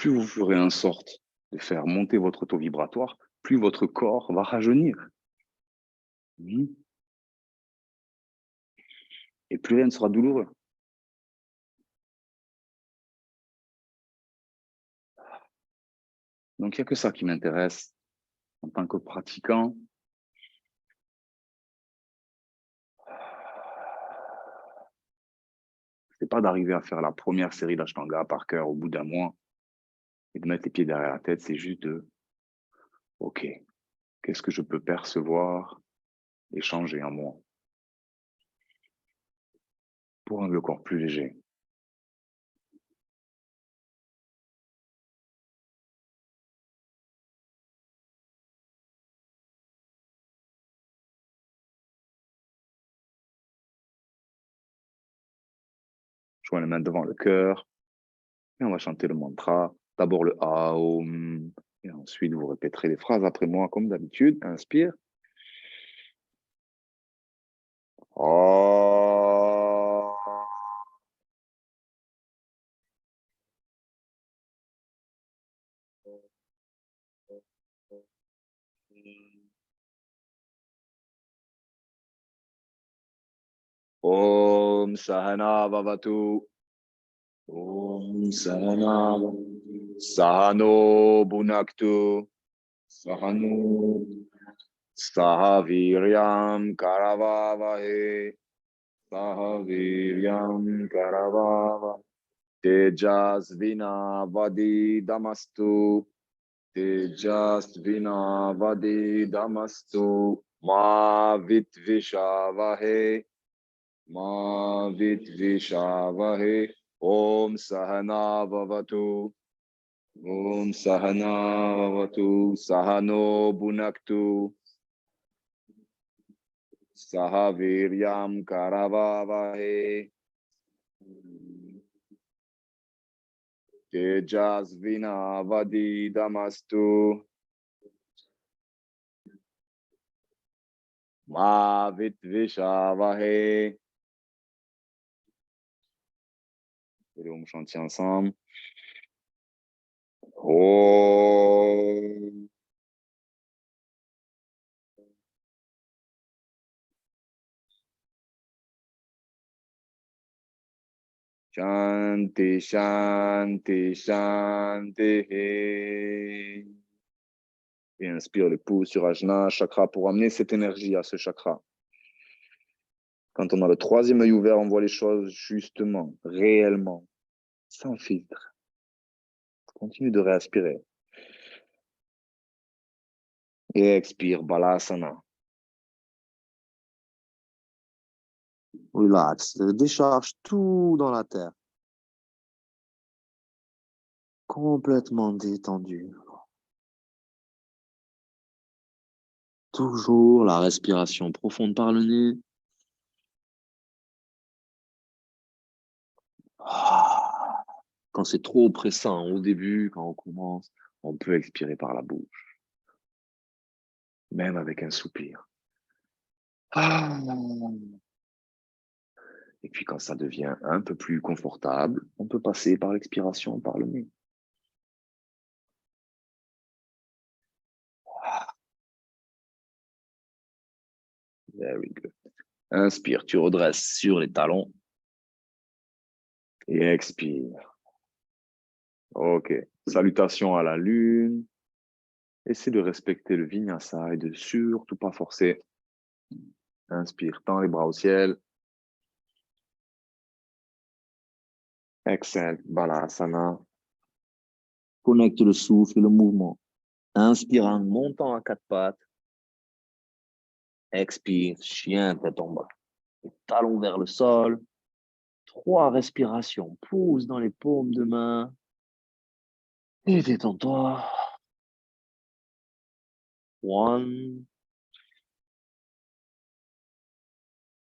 plus vous ferez en sorte de faire monter votre taux vibratoire, plus votre corps va rajeunir. Et plus rien ne sera douloureux. Donc, il n'y a que ça qui m'intéresse en tant que pratiquant. C'est pas d'arriver à faire la première série d'Ashtanga par cœur au bout d'un mois et de mettre les pieds derrière la tête, c'est juste de OK, qu'est-ce que je peux percevoir et changer en moi pour rendre le corps plus léger. Joins les mains devant le cœur et on va chanter le mantra. D'abord le Aum et ensuite vous répéterez les phrases après moi comme d'habitude. Inspire. Om Sahana Vavatu. Om Sahana Sahano Bunaktu. Sahano Sahaviryam Karavavahe. Sahaviryam Karavavahe. Tejasvina Vadidamastu. Tejasvina Vadidamastu. Ma Vitvishavahe. Ma Vitvishavahe. Om Sahana Vavatu. Om Sahana Vavatu. Sahano Bunaktu. Sahaviryam Karavavahe. Tejasvina Vadidamastu. Ma Vitvishavahe. Et on chante ensemble. Om. Shanti, Shanti, Shanti. Et inspire le pouce sur Ajna chakra pour amener cette énergie à ce chakra. Quand on a le troisième œil ouvert, on voit les choses justement, réellement, sans filtre. Continue de réaspirer. Et expire, Balasana. Relax, décharge tout dans la terre. Complètement détendu. Toujours la respiration profonde par le nez. Quand c'est trop oppressant au début, quand on commence, on peut expirer par la bouche. Même avec un soupir. Et puis quand ça devient un peu plus confortable, on peut passer par l'expiration, par le nez. Very good. Inspire, tu redresses sur les talons. Et expire. Ok. Salutations à la lune. Essaie de respecter le vinyasa et de surtout pas forcer. Inspire, tends les bras au ciel. Exhale, Balasana. Connecte le souffle et le mouvement. Inspire en montant à quatre pattes. Expire, chien tête en bas. Talons vers le sol. 3 respirations. Pousse dans les paumes de main. Et détends-toi. 1.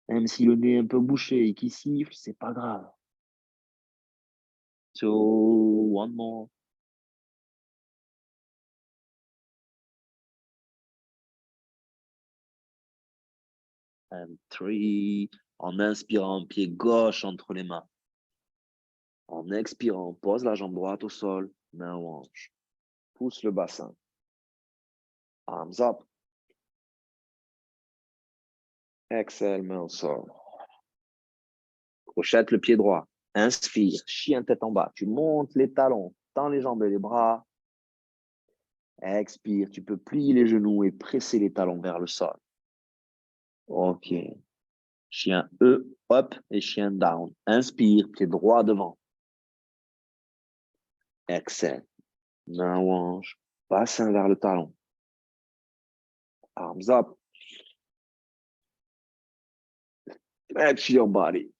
Même si le nez est un peu bouché et qui siffle, c'est pas grave. 2. 1 more. And 3. En inspirant, pied gauche entre les mains. En expirant, pose la jambe droite au sol, main aux hanches. Pousse le bassin. Arms up. Exhale, main au sol. Crochette le pied droit. Inspire, chien tête en bas. Tu montes les talons, tends les jambes et les bras. Expire, tu peux plier les genoux et presser les talons vers le sol. Ok. Chien E, up et chien down. Inspire, pied droit devant. Exhale. Main aux hanches, bassin vers le talon. Arms up. Stretch your body.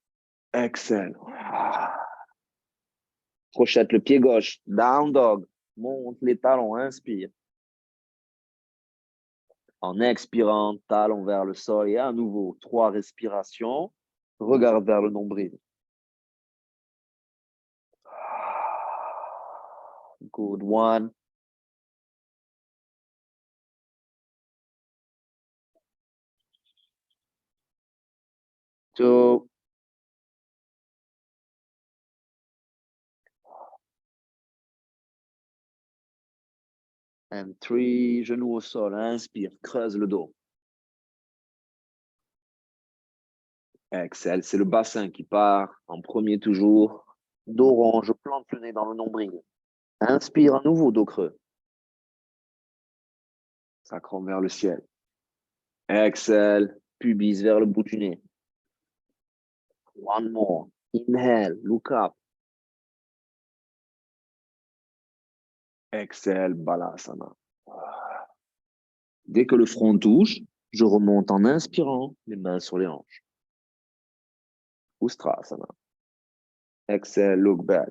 Exhale. Crochette le pied gauche. Down dog. Monte les talons. Inspire. En expirant, talon vers le sol et à nouveau, 3 respirations. Regarde vers le nombril. Good. 1. 2. And 3. Genoux au sol. Inspire. Creuse le dos. Exhale. C'est le bassin qui part en premier toujours. Dos rond. Je plante le nez dans le nombril. Inspire à nouveau, dos creux. Sacrum vers le ciel. Exhale. Pubis vers le bout du nez. One more. Inhale. Look up. Exhale. Balasana. Dès que le front touche, je remonte en inspirant, les mains sur les hanches. Ustrasana. Exhale, look back.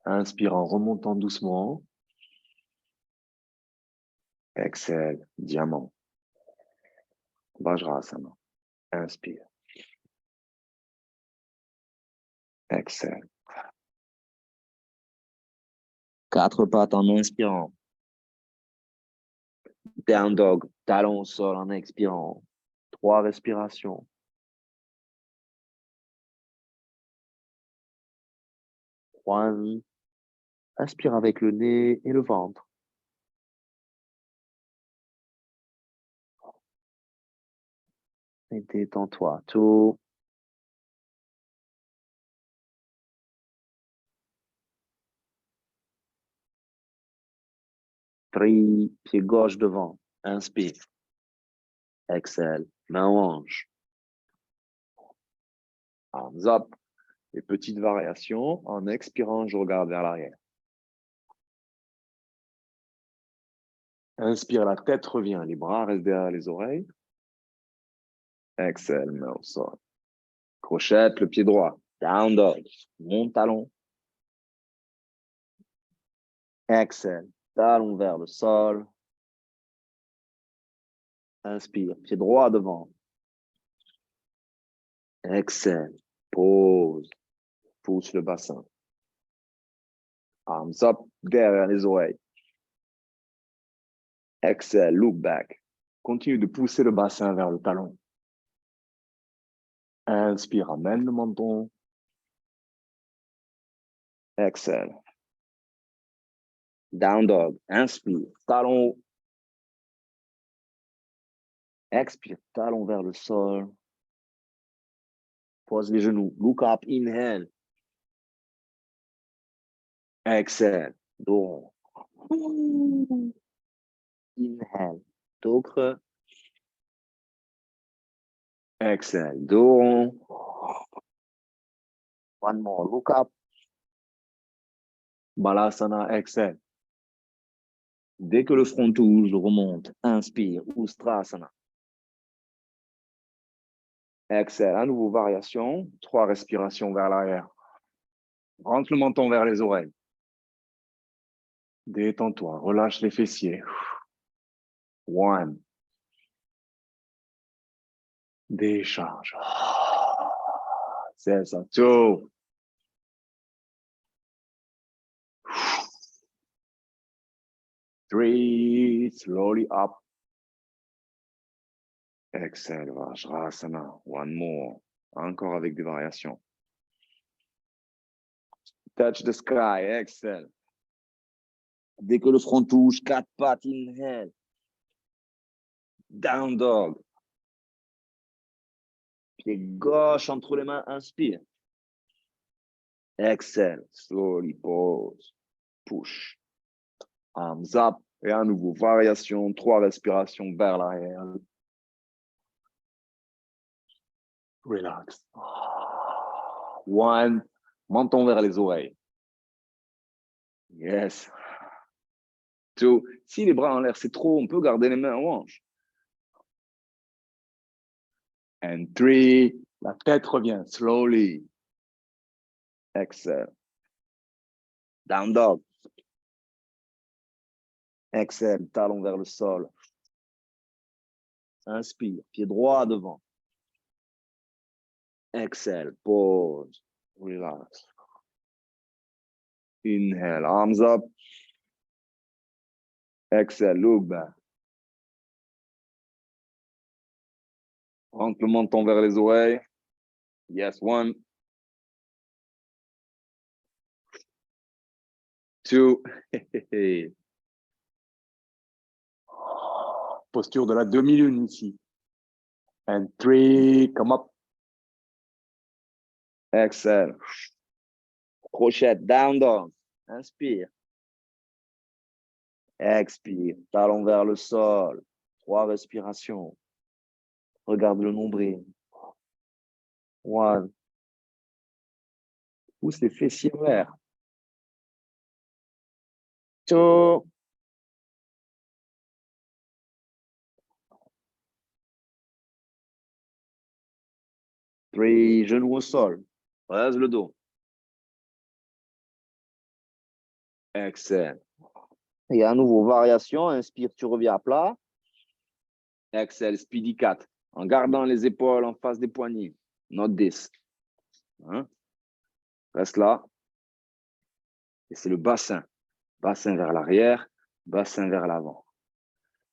Inspirant, remontant doucement. Exhale, diamant. Vajrasana. Inspire. Exhale. 4 pattes en inspirant. Down dog, talon au sol en expirant. 3 respirations. One. Inspire avec le nez et le ventre. Et détends-toi. 2. Pied gauche devant. Inspire. Exhale. Main aux hanches. Arms up. Les petites variations. En expirant, je regarde vers l'arrière. Inspire, la tête revient. Les bras restent derrière les oreilles. Exhale, main au sol. Crochette, le pied droit. Down dog. Mon talon. Exhale. Talon vers le sol. Inspire. Pied droit devant. Exhale. Pause. Pousse le bassin. Arms up. Derrière les oreilles. Exhale. Look back. Continue de pousser le bassin vers le talon. Inspire. Amène le menton. Exhale. Down dog. Inspire. Talon haut. Expire. Talon vers le sol. Pose les genoux. Look up. Inhale. Exhale. Dos. Inhale. Dos creux. Exhale. Dos rond. One more. Look up. Balasana. Exhale. Dès que le front touche, je remonte. Inspire. Ustrasana. Exhale. À nouveau, variation. 3 respirations vers l'arrière. Rentre le menton vers les oreilles. Détends-toi. Relâche les fessiers. 1. Décharge. C'est ça. 2. 3. Slowly up. Exhale. Vajrasana. One more. Encore avec des variations. Touch the sky, exhale. Dès que le front touche, 4 pattes, inhale. Down dog. Pied gauche entre les mains, inspire. Exhale, slowly pause. Push. Arms up. Et à nouveau, variation, 3 respirations vers l'arrière. Relax. 1. Menton vers les oreilles. Yes. 2. Si les bras en l'air, c'est trop, on peut garder les mains en hanche. And 3. La tête revient, slowly. Exhale. Down dog. Exhale, talon vers le sol. Inspire, pied droit devant. Exhale, pause. Relax. Inhale, arms up. Exhale, look back. Rentre le menton vers les oreilles. Yes, 1. 2. Posture de la demi-lune ici. And 3. Come up. Exhale. Crochet, down dog. Inspire. Expire. Talon vers le sol. 3 respirations. Regarde le nombril. 1. Pousse les fessiers vers. 2. 3. Genoux au sol. Reste le dos. Exhale. Et à nouveau, variation. Inspire, tu reviens à plat. Exhale, speedy 4. En gardant les épaules en face des poignets. Not this. Hein? Reste là. Et c'est le bassin. Bassin vers l'arrière, bassin vers l'avant.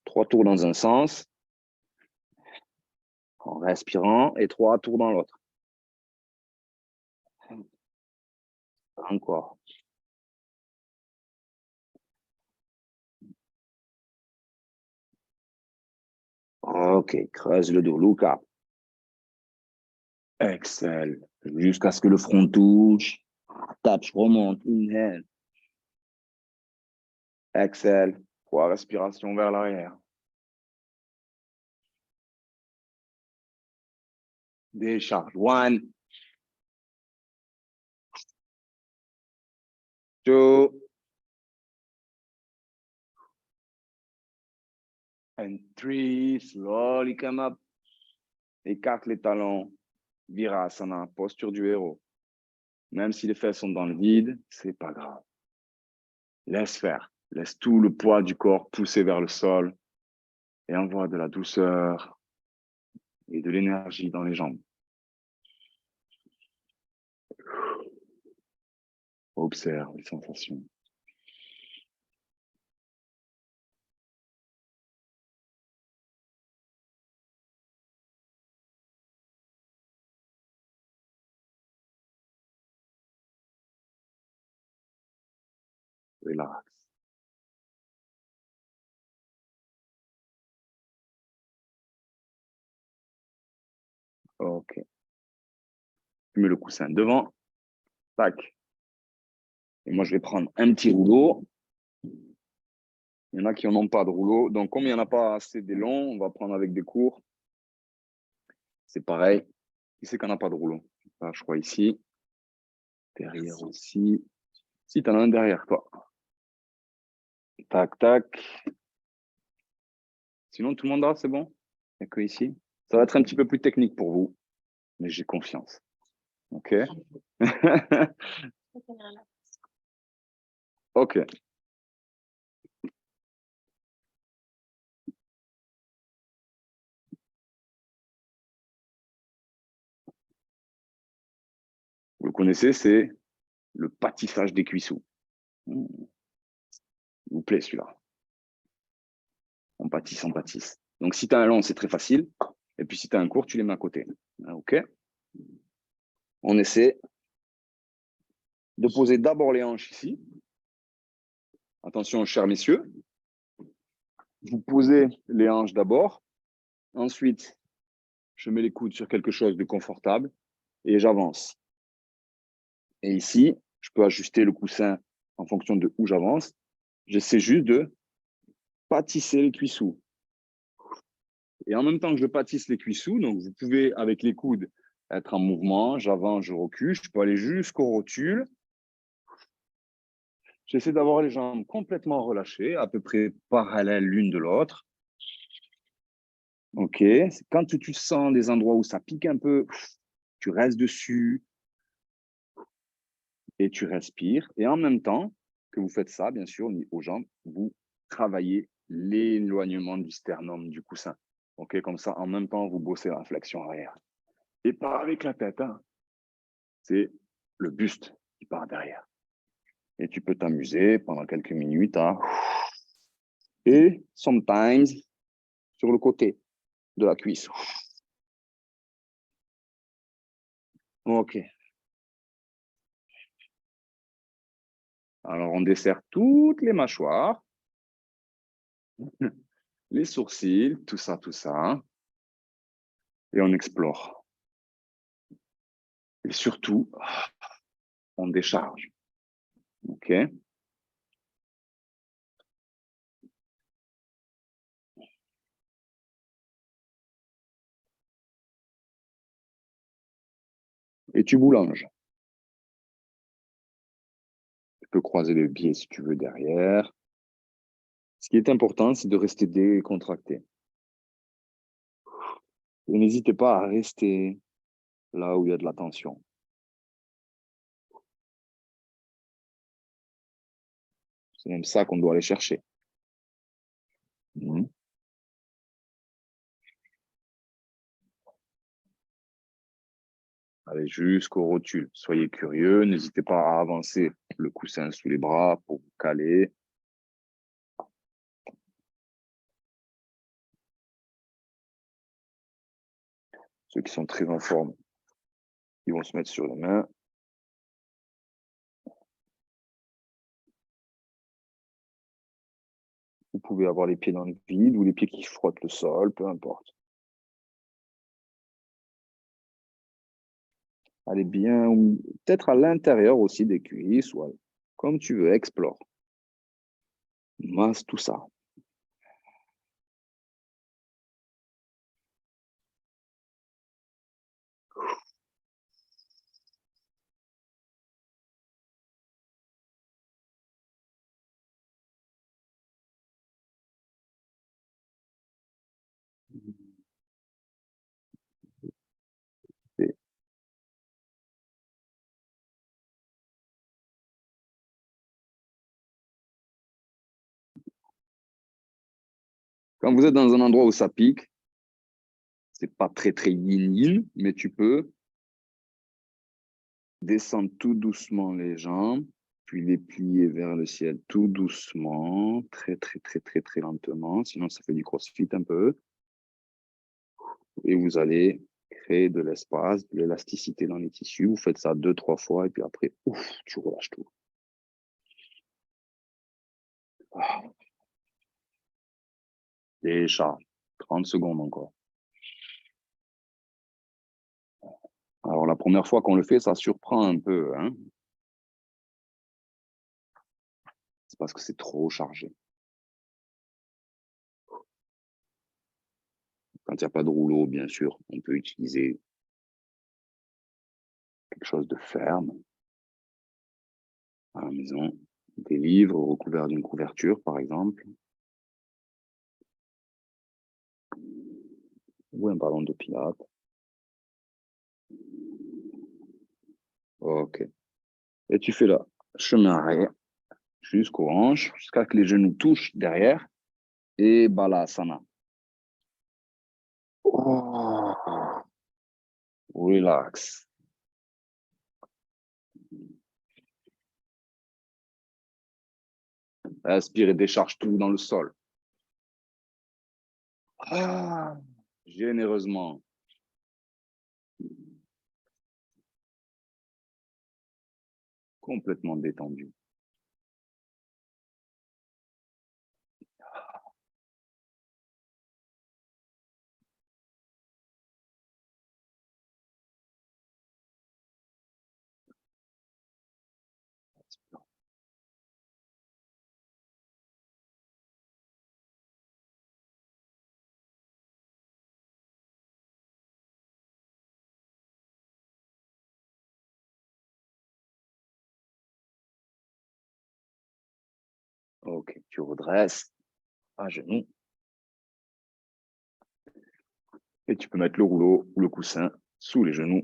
3 tours dans un sens. En respirant. Et 3 tours dans l'autre. Encore. Ok, creuse le dos, look up. Exhale, jusqu'à ce que le front touche. Touch, remonte, inhale. Exhale, 3 respirations vers l'arrière. Décharge, 1. 2. And 3. Slowly come up. Écarte les talons. Virasana, posture du héros. Même si les fesses sont dans le vide, c'est pas grave. Laisse faire. Laisse tout le poids du corps pousser vers le sol et envoie de la douceur et de l'énergie dans les jambes. Observe les sensations. Relax. Ok. Tu mets le coussin devant. Tac. Et moi, je vais prendre un petit rouleau. Il y en a qui n'en ont pas de rouleau. Donc, comme il n'y en a pas assez des longs, on va prendre avec des courts. C'est pareil. Qui c'est qu'on n'a pas de rouleau? Là, je crois ici. Derrière aussi. Si, tu en as un derrière toi. Tac, tac. Sinon, tout le monde a, c'est bon? Il n'y a que ici. Ça va être un petit peu plus technique pour vous, mais j'ai confiance. OK? OK. Vous le connaissez, c'est le pâtissage des cuissous. Il vous plaît celui-là. On pâtisse, on pâtisse. Donc, si tu as un long, c'est très facile. Et puis, si tu as un court, tu les mets à côté. OK? On essaie de poser d'abord les hanches ici. Attention, chers messieurs. Vous posez les hanches d'abord. Ensuite, je mets les coudes sur quelque chose de confortable et j'avance. Et ici, je peux ajuster le coussin en fonction de où j'avance. J'essaie juste de pâtisser les cuissous. Et en même temps que je pâtisse les cuissous, donc vous pouvez, avec les coudes, être en mouvement. J'avance, je recule. Je peux aller jusqu'au rotule. J'essaie d'avoir les jambes complètement relâchées, à peu près parallèles l'une de l'autre. OK. Quand tu sens des endroits où ça pique un peu, tu restes dessus et tu respires. Et en même temps que vous faites ça, bien sûr, aux jambes, vous travaillez l'éloignement du sternum, du coussin. OK, comme ça, en même temps, vous bossez la flexion arrière. Et pas avec la tête, hein. C'est le buste qui part derrière. Et tu peux t'amuser pendant quelques minutes à... Et sometimes sur le côté de la cuisse. OK. Alors, on dessert toutes les mâchoires, les sourcils, tout ça, tout ça. Et on explore. Et surtout, on décharge. OK? Et tu boulanges. Tu peux croiser les pieds si tu veux derrière. Ce qui est important, c'est de rester décontracté. Et n'hésitez pas à rester là où il y a de la tension. C'est même ça qu'on doit aller chercher. Mmh. Allez jusqu'au rotule. Soyez curieux. N'hésitez pas à avancer le coussin sous les bras pour vous caler. Ceux qui sont très en forme, ils vont se mettre sur les mains. Vous pouvez avoir les pieds dans le vide ou les pieds qui frottent le sol, peu importe. Allez bien, ou peut-être à l'intérieur aussi des cuisses, ou comme tu veux, explore. Masse tout ça. Et quand vous êtes dans un endroit où ça pique, c'est pas très yin-yin, mais tu peux descendre tout doucement les jambes, puis les plier vers le ciel tout doucement, très lentement, sinon ça fait du crossfit un peu. Et vous allez créer de l'espace, de l'élasticité dans les tissus. Vous faites ça 2-3 fois et puis après, ouf, tu relâches tout. Ah. Déjà, 30 secondes encore. Alors, la première fois qu'on le fait, ça surprend un peu, hein. C'est parce que c'est trop chargé. Quand il n'y a pas de rouleau, bien sûr, on peut utiliser quelque chose de ferme à la maison. Des livres recouverts d'une couverture, par exemple. Ou un ballon de pilates. OK. Et tu fais là, chemin arrière, jusqu'aux hanches, jusqu'à ce que les genoux touchent derrière. Et Balasana. Oh, relax. Inspire et décharge tout dans le sol. Ah, généreusement. complètement détendu. Ok, tu redresses à genoux. Et tu peux mettre le rouleau ou le coussin sous les genoux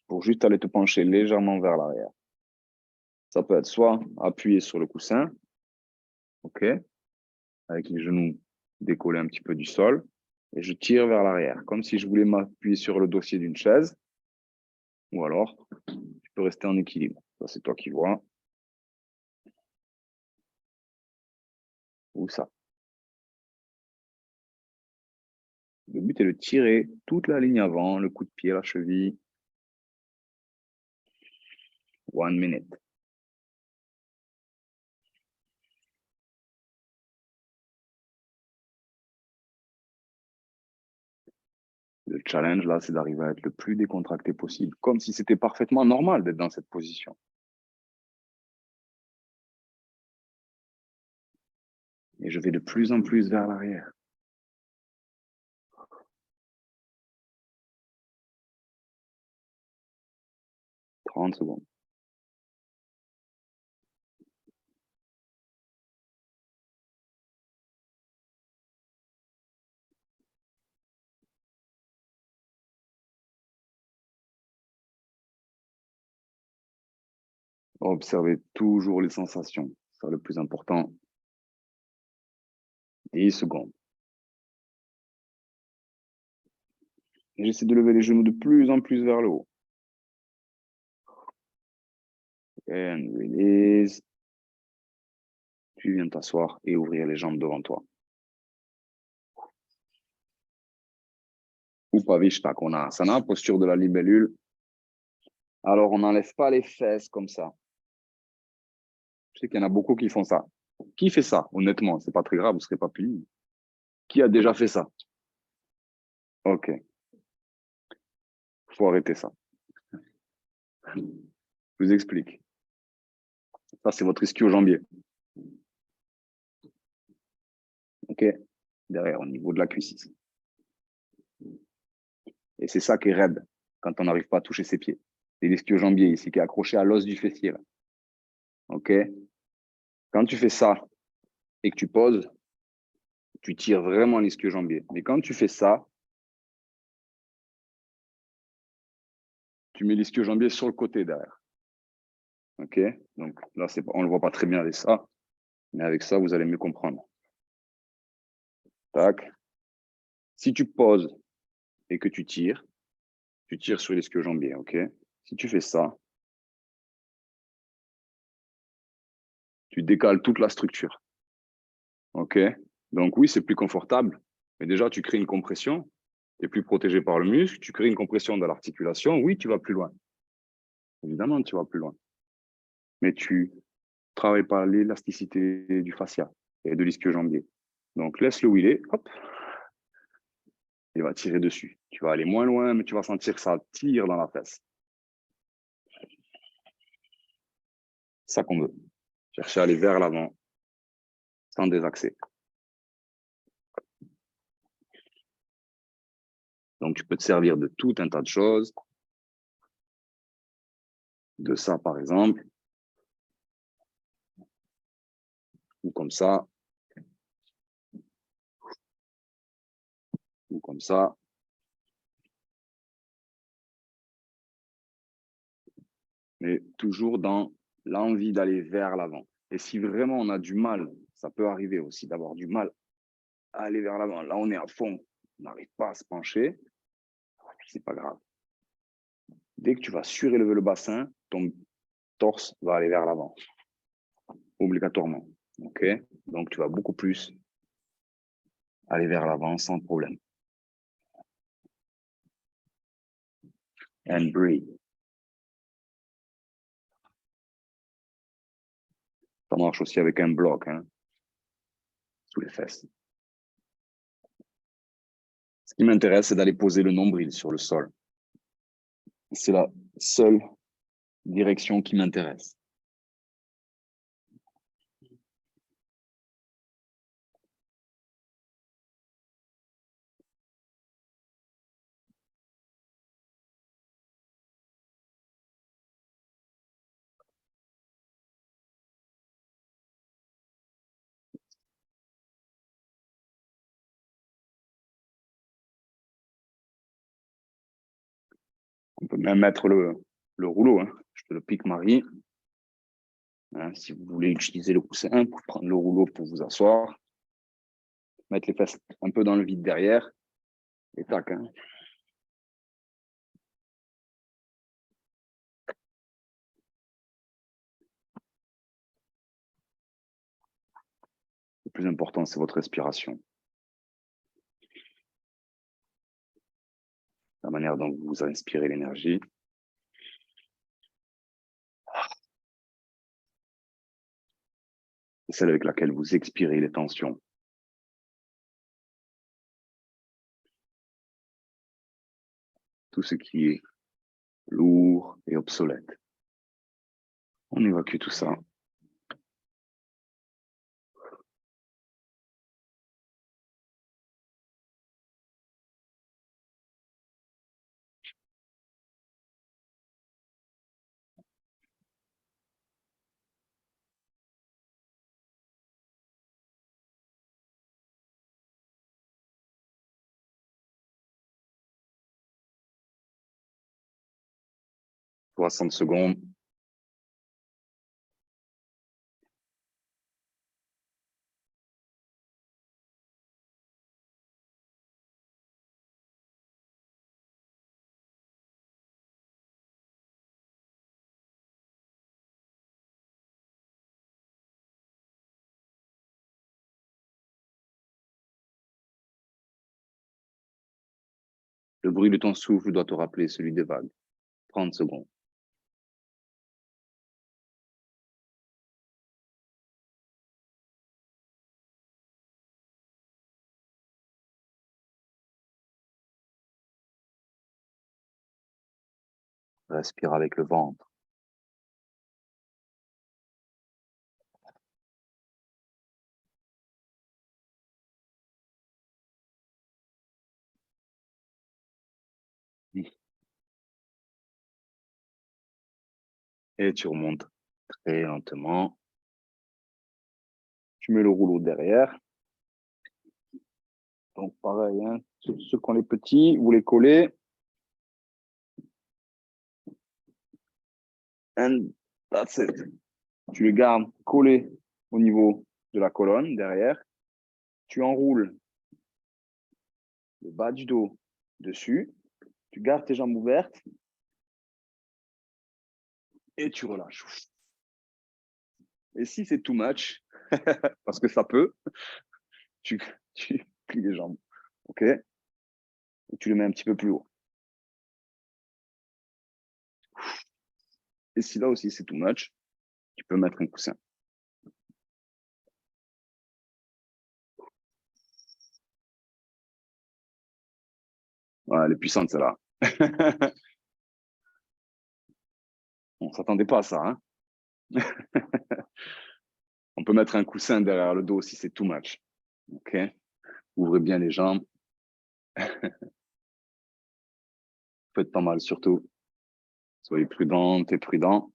pour juste aller te pencher légèrement vers l'arrière. Ça peut être soit appuyé sur le coussin, ok, avec les genoux décollés un petit peu du sol, et je tire vers l'arrière, comme si je voulais m'appuyer sur le dossier d'une chaise, ou alors tu peux rester en équilibre. Ça, c'est toi qui vois. Ou ça. Le but est de tirer toute la ligne avant, le coup de pied, la cheville. 1 minute. Le challenge, là, c'est d'arriver à être le plus décontracté possible, comme si c'était parfaitement normal d'être dans cette position. Et je vais de plus en plus vers l'arrière. 30 secondes. Observez toujours les sensations. C'est le plus important. 10 secondes. Et j'essaie de lever les genoux de plus en plus vers le haut. And release. Tu viens t'asseoir et ouvrir les jambes devant toi. Upavishta Konasana, posture de la libellule. Alors, on n'enlève pas les fesses comme ça. Je sais qu'il y en a beaucoup qui font ça. Qui fait ça? Honnêtement, c'est pas très grave, vous ne serez pas puni. Qui a déjà fait ça? Ok. Il faut arrêter ça. Je vous explique. Ça, c'est votre ischio-jambier. Ok? Derrière, au niveau de la cuisse. Et c'est ça qui est raide quand on n'arrive pas à toucher ses pieds. C'est l'ischio-jambier ici qui est accroché à l'os du fessier. Là. Ok? Quand tu fais ça et que tu poses, tu tires vraiment l'ischio-jambier. Mais quand tu fais ça, tu mets l'ischio-jambier sur le côté derrière. Ok? Donc là, on ne le voit pas très bien avec ça. Mais avec ça, vous allez mieux comprendre. Tac. Si tu poses et que tu tires sur l'ischio-jambier, ok? Si tu fais ça, tu décales toute la structure, ok? Donc oui, c'est plus confortable, mais déjà, tu crées une compression, tu es plus protégé par le muscle, tu crées une compression de l'articulation, oui, tu vas plus loin. Évidemment, tu vas plus loin. Mais tu travailles pas l'élasticité du fascia et de l'ischio-jambier. Donc, laisse-le où il est, hop, il va tirer dessus. Tu vas aller moins loin, mais tu vas sentir que ça tire dans la fesse. Ça qu'on veut. Chercher à aller vers l'avant, sans désaxer. Donc, tu peux te servir de tout un tas de choses. De ça, par exemple. Ou comme ça. Ou comme ça. Mais toujours dans l'envie d'aller vers l'avant. Et si vraiment on a du mal, ça peut arriver aussi d'avoir du mal à aller vers l'avant. Là, on est à fond, on n'arrive pas à se pencher. C'est pas grave. Dès que tu vas surélever le bassin, ton torse va aller vers l'avant. Obligatoirement. OK? Donc, tu vas beaucoup plus aller vers l'avant sans problème. And breathe. Ça marche aussi avec un bloc, hein, sous les fesses. Ce qui m'intéresse, c'est d'aller poser le nombril sur le sol. C'est la seule direction qui m'intéresse. On peut même mettre le rouleau. Hein. Je te le pique, Marie. Hein, si vous voulez utiliser le coussin pour prendre le rouleau pour vous asseoir, mettre les fesses un peu dans le vide derrière, et tac. Hein. Le plus important, c'est votre respiration. La manière dont vous inspirez l'énergie. Et celle avec laquelle vous expirez les tensions. Tout ce qui est lourd et obsolète. On évacue tout ça. Pour 60 secondes. Le bruit de ton souffle doit te rappeler celui des vagues. 30 secondes. Respire avec le ventre. Et tu remontes très lentement. Tu mets le rouleau derrière. Donc pareil, hein, ceux qui ont les petits, vous les collez. And that's it. Tu les gardes collés au niveau de la colonne derrière. Tu enroules le bas du dos dessus. Tu gardes tes jambes ouvertes. Et tu relâches. Et si c'est too much, parce que ça peut, tu plies les jambes. OK? Et tu les mets un petit peu plus haut. Et si là aussi c'est too much, tu peux mettre un coussin. Voilà, elle est puissante celle-là. On ne s'attendait pas à ça. Hein. On peut mettre un coussin derrière le dos si c'est too much. OK? Ouvrez bien les jambes. Faites pas mal surtout. Soyez prudente et prudent.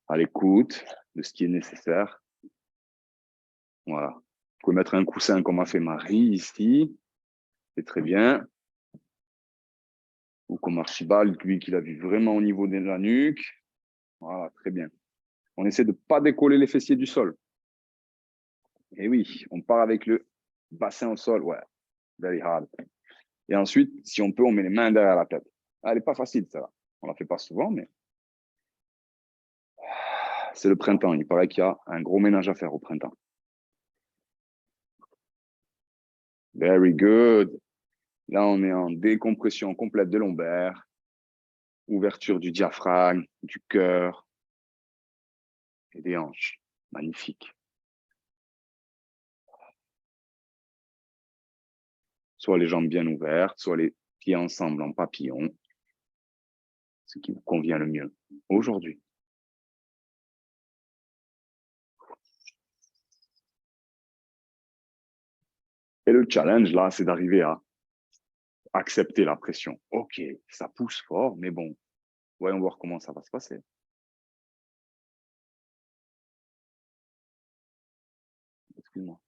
À l'écoute de ce qui est nécessaire. Voilà. Vous pouvez mettre un coussin comme a fait Marie ici. C'est très bien. Ou comme Archibald, lui qui l'a vu vraiment au niveau de la nuque. Voilà, très bien. On essaie de ne pas décoller les fessiers du sol. Et oui, on part avec le bassin au sol. Ouais, very hard. Et ensuite, si on peut, on met les mains derrière la tête. Elle n'est pas facile, ça. On ne la fait pas souvent, mais c'est le printemps. Il paraît qu'il y a un gros ménage à faire au printemps. Very good. Là, on est en décompression complète de lombaire, ouverture du diaphragme, du cœur et des hanches. Magnifique. Soit les jambes bien ouvertes, soit les pieds ensemble en papillon. Ce qui vous convient le mieux aujourd'hui. Et le challenge, là, c'est d'arriver à accepter la pression. OK, ça pousse fort, mais bon, voyons voir comment ça va se passer. Excuse-moi.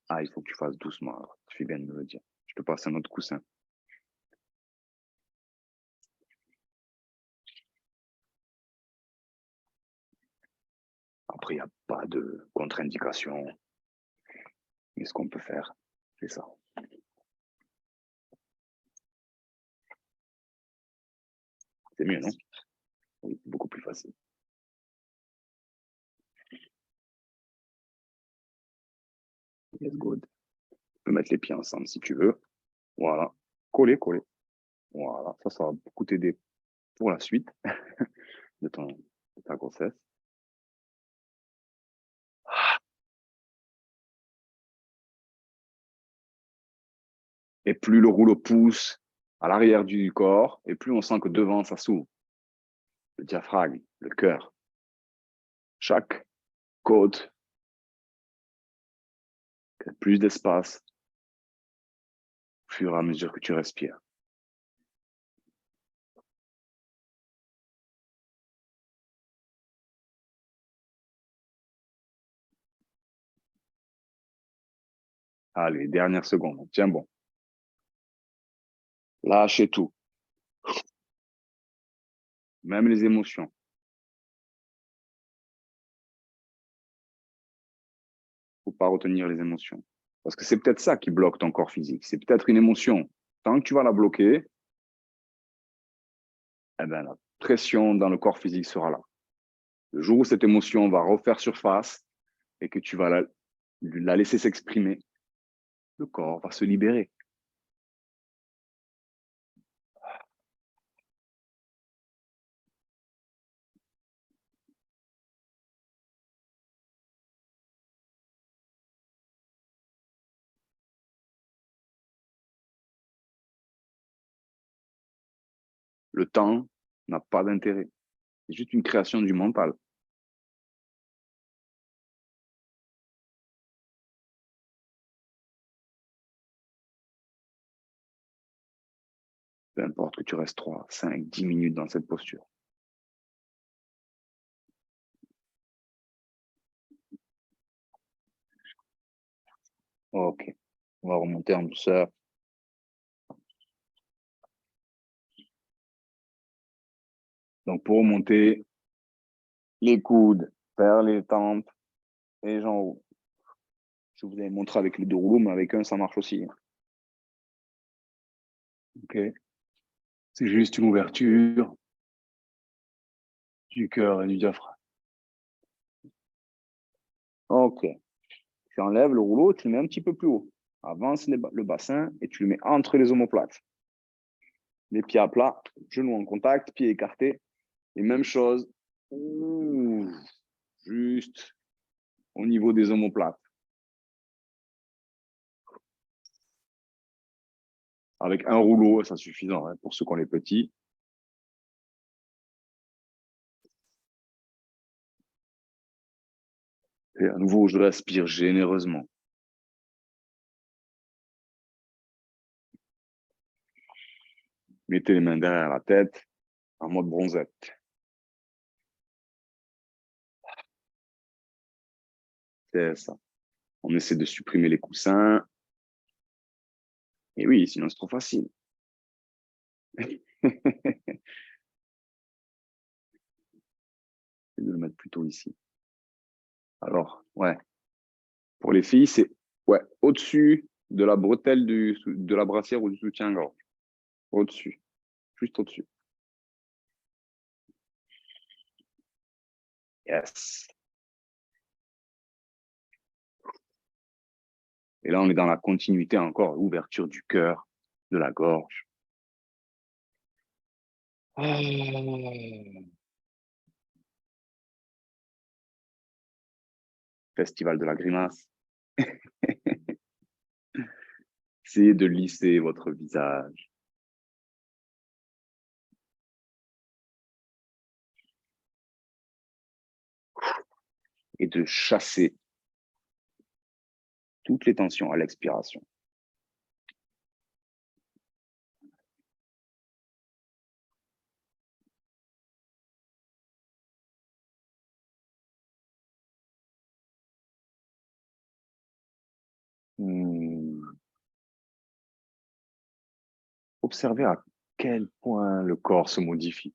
Ah, il faut que tu fasses doucement. Alors. Tu fais bien de me le dire. Je te passe un autre coussin. Après, il n'y a pas de contre-indication. Mais ce qu'on peut faire, c'est ça. C'est mieux, non? Oui, c'est beaucoup plus facile. Yes, good. Tu peux mettre les pieds ensemble si tu veux. Voilà. Coller, coller. Voilà. Ça va beaucoup t'aider pour la suite de ta grossesse. Et plus le rouleau pousse à l'arrière du corps, et plus on sent que devant, ça s'ouvre. Le diaphragme, le cœur. Chaque côte, plus d'espace au fur et à mesure que tu respires. Allez, dernière seconde. Tiens bon. Lâchez tout. Même les émotions. Il ne faut pas retenir les émotions. Parce que c'est peut-être ça qui bloque ton corps physique. C'est peut-être une émotion. Tant que tu vas la bloquer, eh ben, la pression dans le corps physique sera là. Le jour où cette émotion va refaire surface et que tu vas la laisser s'exprimer, le corps va se libérer. Le temps n'a pas d'intérêt. C'est juste une création du mental. Peu importe que tu restes 3, 5, 10 minutes dans cette posture. Ok, on va remonter en douceur. Donc, pour remonter, les coudes vers les tempes et les jambes hauts. Je vous avais montré avec les deux rouleaux, mais avec un, ça marche aussi. Ok. C'est juste une ouverture du cœur et du diaphragme. Ok. Tu enlèves le rouleau, tu le mets un petit peu plus haut. Avance le bassin et tu le mets entre les omoplates. Les pieds à plat, genoux en contact, pieds écartés. Et même chose, juste au niveau des omoplates. Avec un rouleau, ça suffisant hein, pour ceux qui ont les petits. Et à nouveau, je respire généreusement. Mettez les mains derrière la tête en mode bronzette. C'est ça. On essaie de supprimer les coussins. Et oui, sinon c'est trop facile. C'est de le mettre plutôt ici. Alors, ouais. Pour les filles, c'est ouais, au-dessus de la bretelle de la brassière ou du soutien-gorge. Au-dessus. Juste au-dessus. Yes. Et là, on est dans la continuité encore, ouverture du cœur, de la gorge. Festival de la grimace. Essayez de lisser votre visage. Et de chasser toutes les tensions à l'expiration. Observez à quel point le corps se modifie.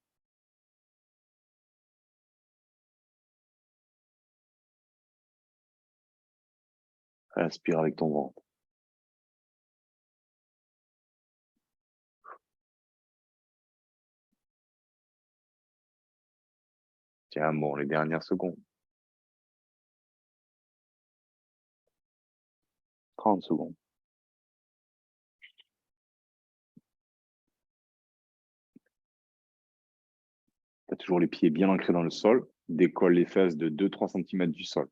Respire avec ton ventre. Tiens, bon, les dernières secondes. 30 secondes. Tu as toujours les pieds bien ancrés dans le sol. Décolle les fesses de 2-3 cm du sol.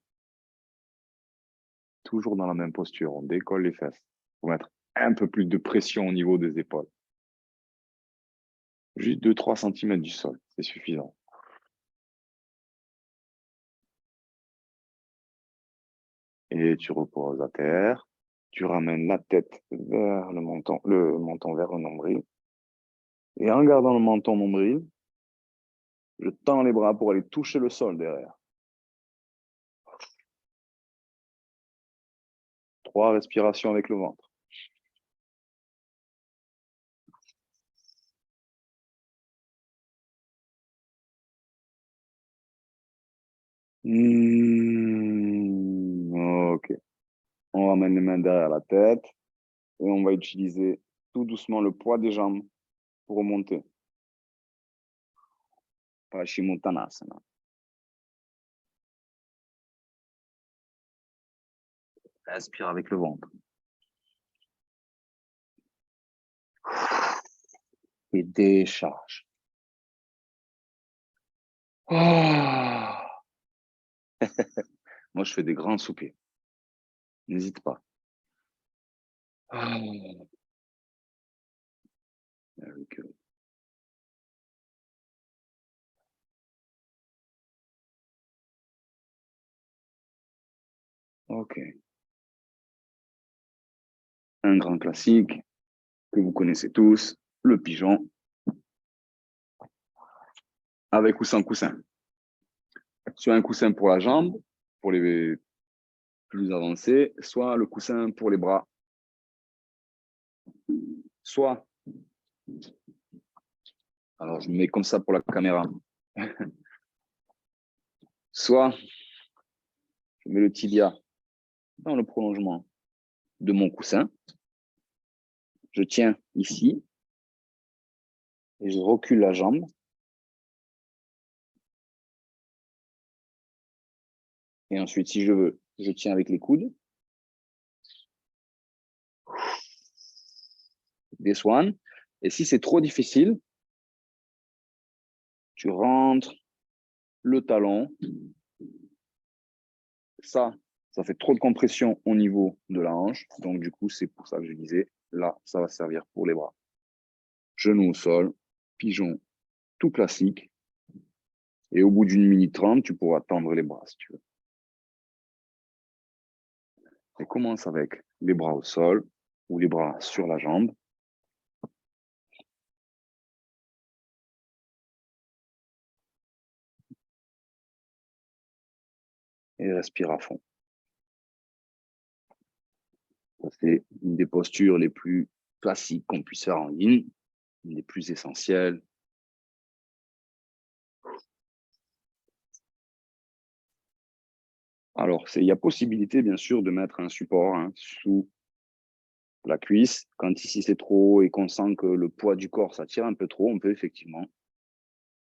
Toujours dans la même posture. On décolle les fesses. Pour mettre un peu plus de pression au niveau des épaules. Juste 2-3 cm du sol. C'est suffisant. Et tu reposes à terre. Tu ramènes la tête vers le menton vers le nombril. Et en gardant le menton nombril, je tends les bras pour aller toucher le sol derrière. 3 respirations avec le ventre. Ok. On ramène les mains derrière la tête et on va utiliser tout doucement le poids des jambes pour remonter. Paschimottanasana. Respire avec le ventre. Et décharge. Oh. Moi, je fais des grands soupirs. N'hésite pas. Oh. Very good. Ok. Un grand classique que vous connaissez tous, le pigeon. Avec ou sans coussin. Soit un coussin pour la jambe, pour les plus avancés, soit le coussin pour les bras. Soit, alors je me mets comme ça pour la caméra, soit je mets le tibia dans le prolongement de mon coussin, je tiens ici et je recule la jambe. Et ensuite, si je veux, je tiens avec les coudes. This one. Et si c'est trop difficile, tu rentres le talon. Ça fait trop de compression au niveau de la hanche. Donc, du coup, c'est pour ça que je disais, là, ça va servir pour les bras. Genou au sol, pigeon tout classique. Et au bout d'une minute 30, tu pourras tendre les bras si tu veux. Et commence avec les bras au sol ou les bras sur la jambe. Et respire à fond. C'est une des postures les plus classiques qu'on puisse faire en ligne, une des plus essentielles. Alors, il y a possibilité, bien sûr, de mettre un support sous la cuisse. Quand ici, c'est trop haut et qu'on sent que le poids du corps, ça tire un peu trop, on peut effectivement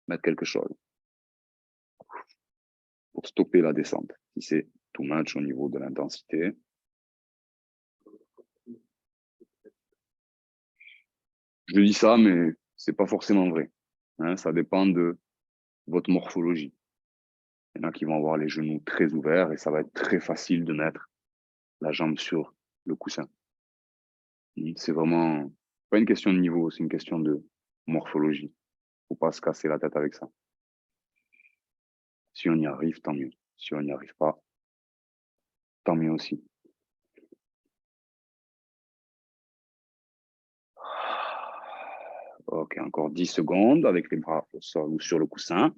mettre quelque chose pour stopper la descente, si c'est too much au niveau de l'intensité. Je dis ça, mais c'est pas forcément vrai. Ça dépend de votre morphologie. Il y en a qui vont avoir les genoux très ouverts et ça va être très facile de mettre la jambe sur le coussin. C'est vraiment pas une question de niveau, c'est une question de morphologie. Faut pas se casser la tête avec ça. Si on y arrive, tant mieux. Si on n'y arrive pas, tant mieux aussi. Ok, encore 10 secondes avec les bras au sol ou sur le coussin.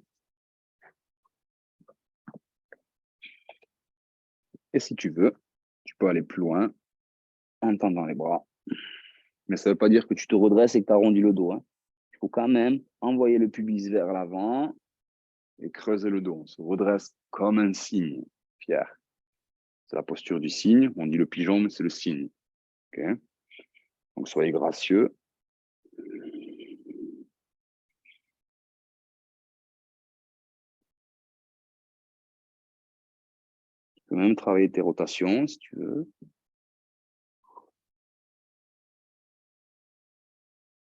Et si tu veux, tu peux aller plus loin en tendant les bras. Mais ça ne veut pas dire que tu te redresses et que tu arrondis le dos. Il faut quand même envoyer le pubis vers l'avant et creuser le dos. On se redresse comme un cygne, Pierre. C'est la posture du cygne. On dit le pigeon, mais c'est le cygne. Okay, donc, soyez gracieux. Tu peux même travailler tes rotations si tu veux.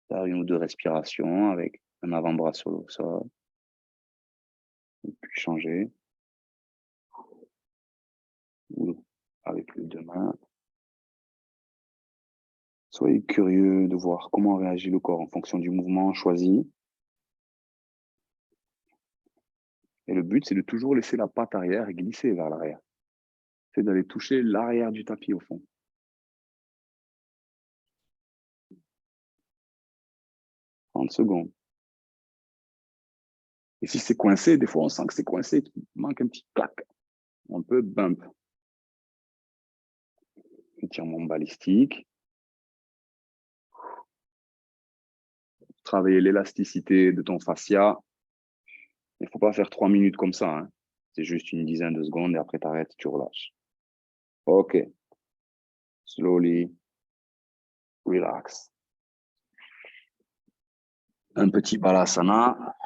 Faire une ou deux respirations avec un avant-bras sur le sol. Et puis changer. Ou avec les deux mains. Soyez curieux de voir comment réagit le corps en fonction du mouvement choisi. Et le but, c'est de toujours laisser la patte arrière glisser vers l'arrière. C'est d'aller toucher l'arrière du tapis au fond. 30 secondes. Et si c'est coincé, des fois on sent que c'est coincé, qu'il manque un petit clac. On peut bump. Étirement balistique. Travailler l'élasticité de ton fascia. Il ne faut pas faire 3 minutes comme ça. Hein. C'est juste une dizaine de secondes et après tu arrêtes, tu relâches. OK. Slowly. Relax. Un petit balasana.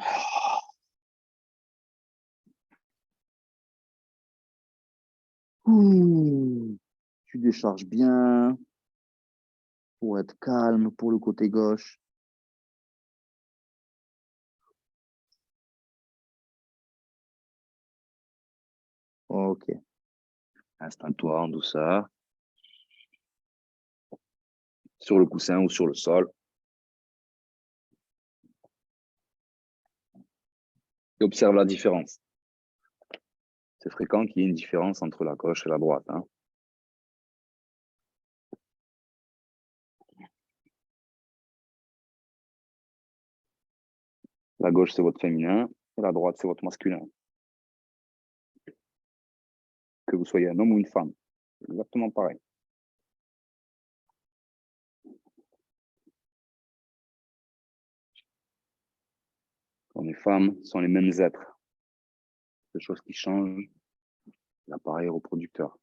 Tu décharges bien pour être calme pour le côté gauche. OK. Installe-toi en douceur. Sur le coussin ou sur le sol. Et observe la différence. C'est fréquent qu'il y ait une différence entre la gauche et la droite. Hein. La gauche, c'est votre féminin et la droite, c'est votre masculin. Que vous soyez un homme ou une femme. C'est exactement pareil. Quand les femmes sont les mêmes êtres. Des choses qui changent l'appareil reproducteur.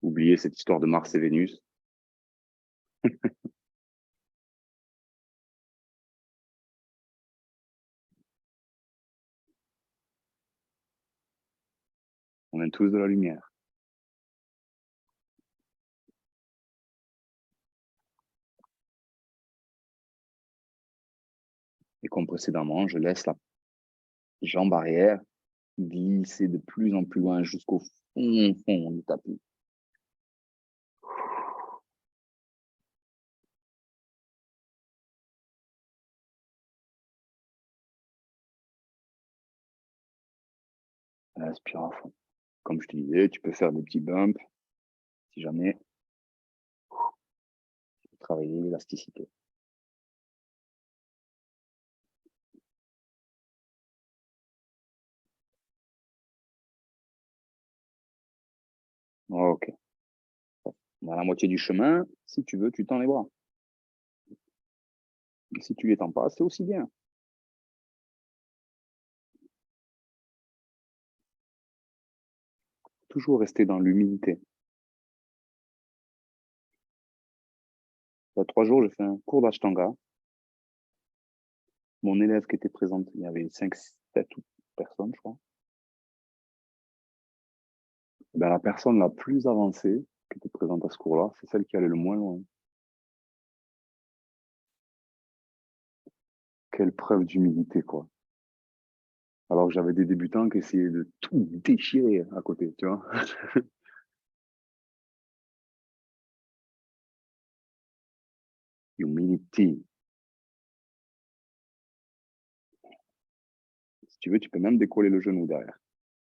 Oubliez cette histoire de Mars et Vénus. On vient tous de la lumière. Et comme précédemment, je laisse la jambe arrière glisser de plus en plus loin jusqu'au fond du tapis. Inspire à fond. Comme je te disais, tu peux faire des petits bumps si jamais tu veux travailler l'élasticité. OK. Dans la moitié du chemin, si tu veux, tu tends les bras. Et si tu les tends pas, c'est aussi bien. Toujours rester dans l'humilité. Il y a 3 jours, j'ai fait un cours d'Ashtanga. Mon élève qui était présent, il y avait 5, 7 personnes, je crois. Ben, la personne la plus avancée qui était présente à ce cours-là, c'est celle qui allait le moins loin. Quelle preuve d'humilité, quoi. Alors que j'avais des débutants qui essayaient de tout déchirer à côté, tu vois. Humility. Si tu veux, tu peux même décoller le genou derrière.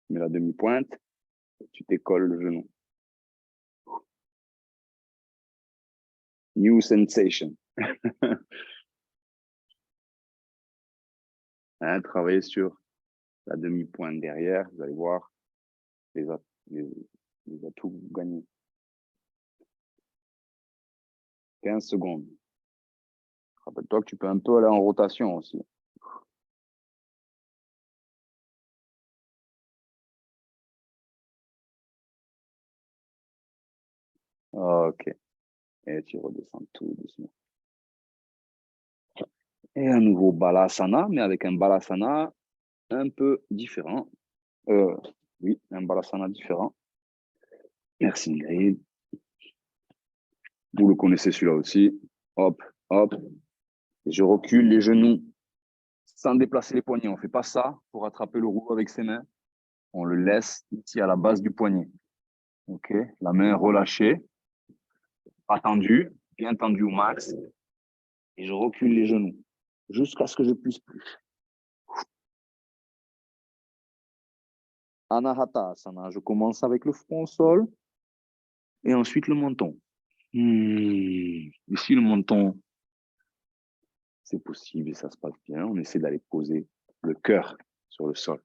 Tu mets la demi-pointe, tu décolles le genou. New sensation. Hein, travailler sur la demi-pointe derrière, vous allez voir les, les, les atouts gagnés. 15 secondes. Rappelle-toi que tu peux un peu aller en rotation aussi. Ok. Et tu redescends tout doucement. Et un nouveau balasana, mais avec un balasana un peu différent. Oui, un balasana différent. Merci Ingrid. Vous le connaissez celui-là aussi. Hop, hop. Et je recule les genoux sans déplacer les poignets. On ne fait pas ça pour attraper le rouleau avec ses mains. On le laisse ici à la base du poignet. Ok, la main relâchée, pas tendue, bien tendue au max. Et je recule les genoux jusqu'à ce que je puisse plus. Anahata Asana. Je commence avec le front au sol et ensuite le menton. Ici, le menton, c'est possible et ça se passe bien. On essaie d'aller poser le cœur sur le sol.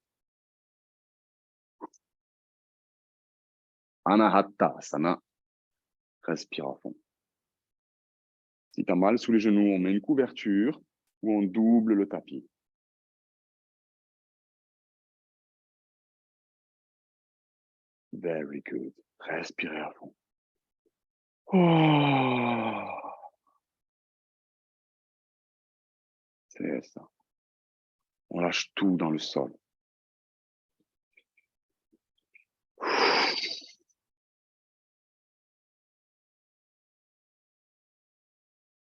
Anahata Asana. Respire à fond. Si tu as mal sous les genoux, on met une couverture ou on double le tapis. Very good. Respirez à fond. Oh, c'est ça. On lâche tout dans le sol.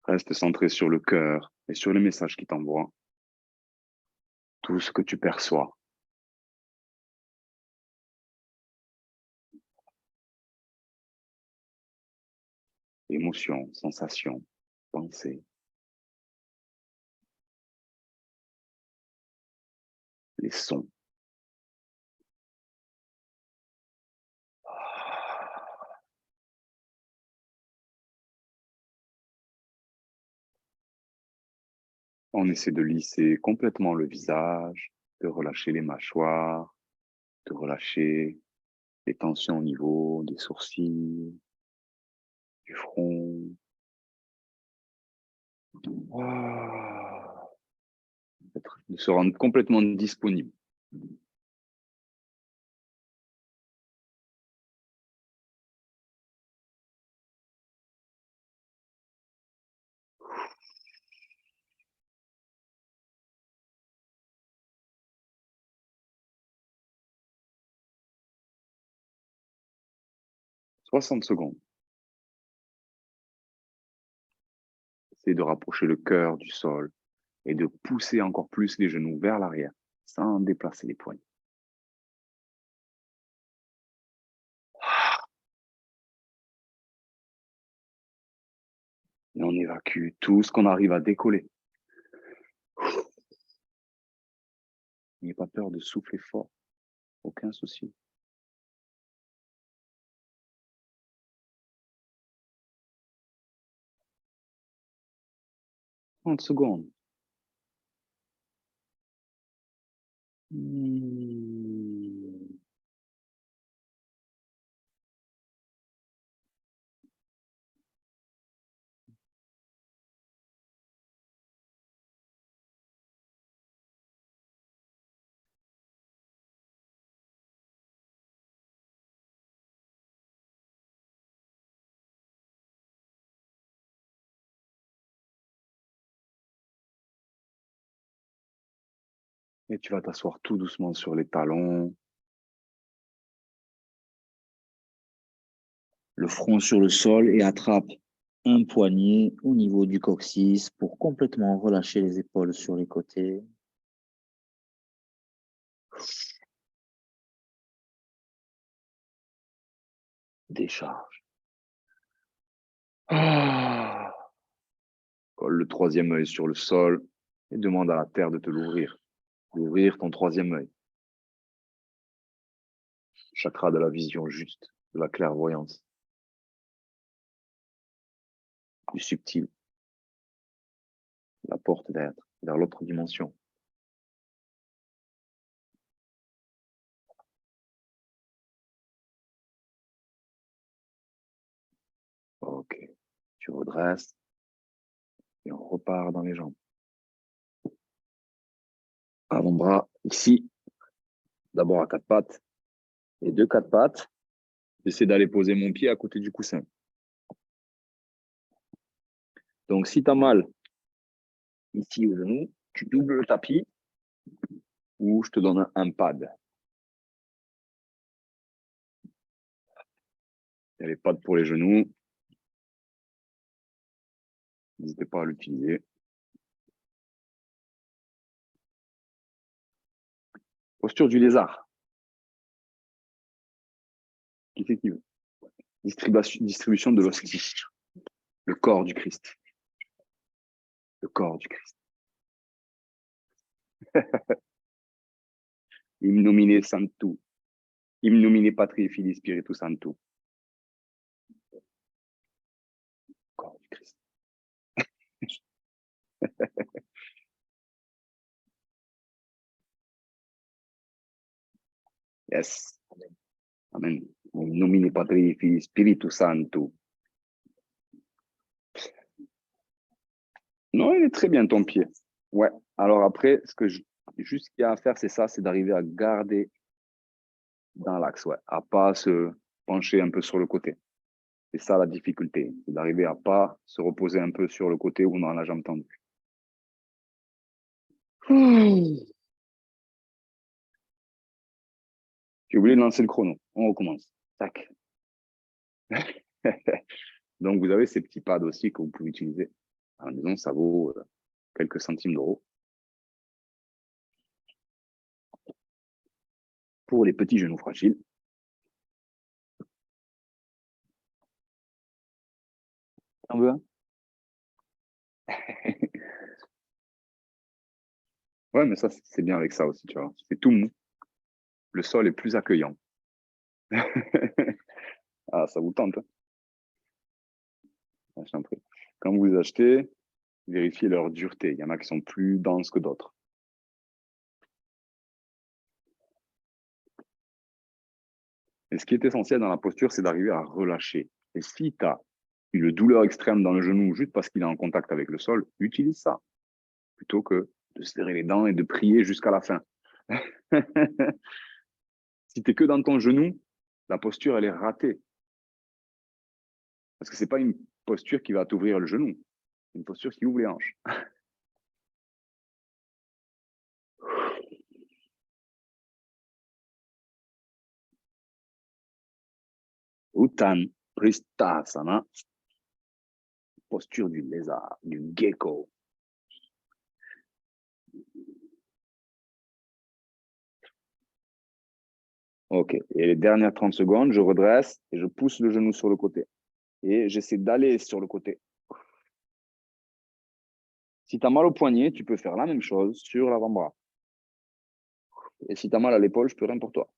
Reste centré sur le cœur et sur les messages qui t'envoient. Tout ce que tu perçois. Émotions, sensations, pensées. Les sons. On essaie de lisser complètement le visage, de relâcher les mâchoires, de relâcher les tensions au niveau des sourcils, du front. Wow. De se rendre complètement disponible. « 60 secondes. Essayez de rapprocher le cœur du sol et de pousser encore plus les genoux vers l'arrière sans déplacer les poignets. Et on évacue tout ce qu'on arrive à décoller. N'ayez pas peur de souffler fort. Aucun souci. 30 secondes. Et tu vas t'asseoir tout doucement sur les talons. le front sur le sol et attrape un poignet au niveau du coccyx pour complètement relâcher les épaules sur les côtés. Décharge. Ah. Colle le troisième œil sur le sol et demande à la terre de te l'ouvrir. Ouvrir ton troisième œil. Chakra de la vision juste, de la clairvoyance. Du subtil. La porte vers l'autre dimension. Ok. Tu redresses et on repart dans les jambes. Avant-bras ici. D'abord à quatre pattes et deux quatre pattes. J'essaie d'aller poser mon pied à côté du coussin. Donc, si tu as mal ici au genou, tu doubles le tapis ou je te donne un pad. Il y a les pads pour les genoux. N'hésitez pas à l'utiliser. Posture du lézard. Qui c'est qui veut? Distribution de l'hostie. Le corps du Christ. Le corps du Christ. In nomine sanctu. In nomine Patri Filii Spiritus Sanctus. Corps du Christ. Yes. Amen. In nomine Patri Filii Spiritus Sanctus. Non, il est très bien ton pied. Ouais. Alors après, juste qu'il y a à faire, c'est ça, c'est d'arriver à garder dans l'axe, ouais, à pas se pencher un peu sur le côté. C'est ça la difficulté, c'est d'arriver à pas se reposer un peu sur le côté ou dans la jambe tendue. J'ai oublié de lancer le chrono. On recommence. Tac. Donc, vous avez ces petits pads aussi que vous pouvez utiliser. À la maison, ça vaut quelques centimes d'euros. Pour les petits genoux fragiles. T'en veux un? Ouais, mais ça, c'est bien avec ça aussi, tu vois. C'est tout mou. Le sol est plus accueillant. Ah, ça vous tente, hein? Ah, je t'en prie. Quand vous les achetez, vérifiez leur dureté. Il y en a qui sont plus denses que d'autres. Et ce qui est essentiel dans la posture, c'est d'arriver à relâcher. Et si tu as une douleur extrême dans le genou juste parce qu'il est en contact avec le sol, utilise ça plutôt que de serrer les dents et de prier jusqu'à la fin. Si tu es que dans ton genou, la posture, elle est ratée. Parce que ce n'est pas une posture qui va t'ouvrir le genou. C'est une posture qui ouvre les hanches. Uttan Pristasana. Posture du lézard, du gecko. Ok. Et les dernières 30 secondes, je redresse et je pousse le genou sur le côté. Et j'essaie d'aller sur le côté. Si tu as mal au poignet, tu peux faire la même chose sur l'avant-bras. Et si tu as mal à l'épaule, je peux rien pour toi.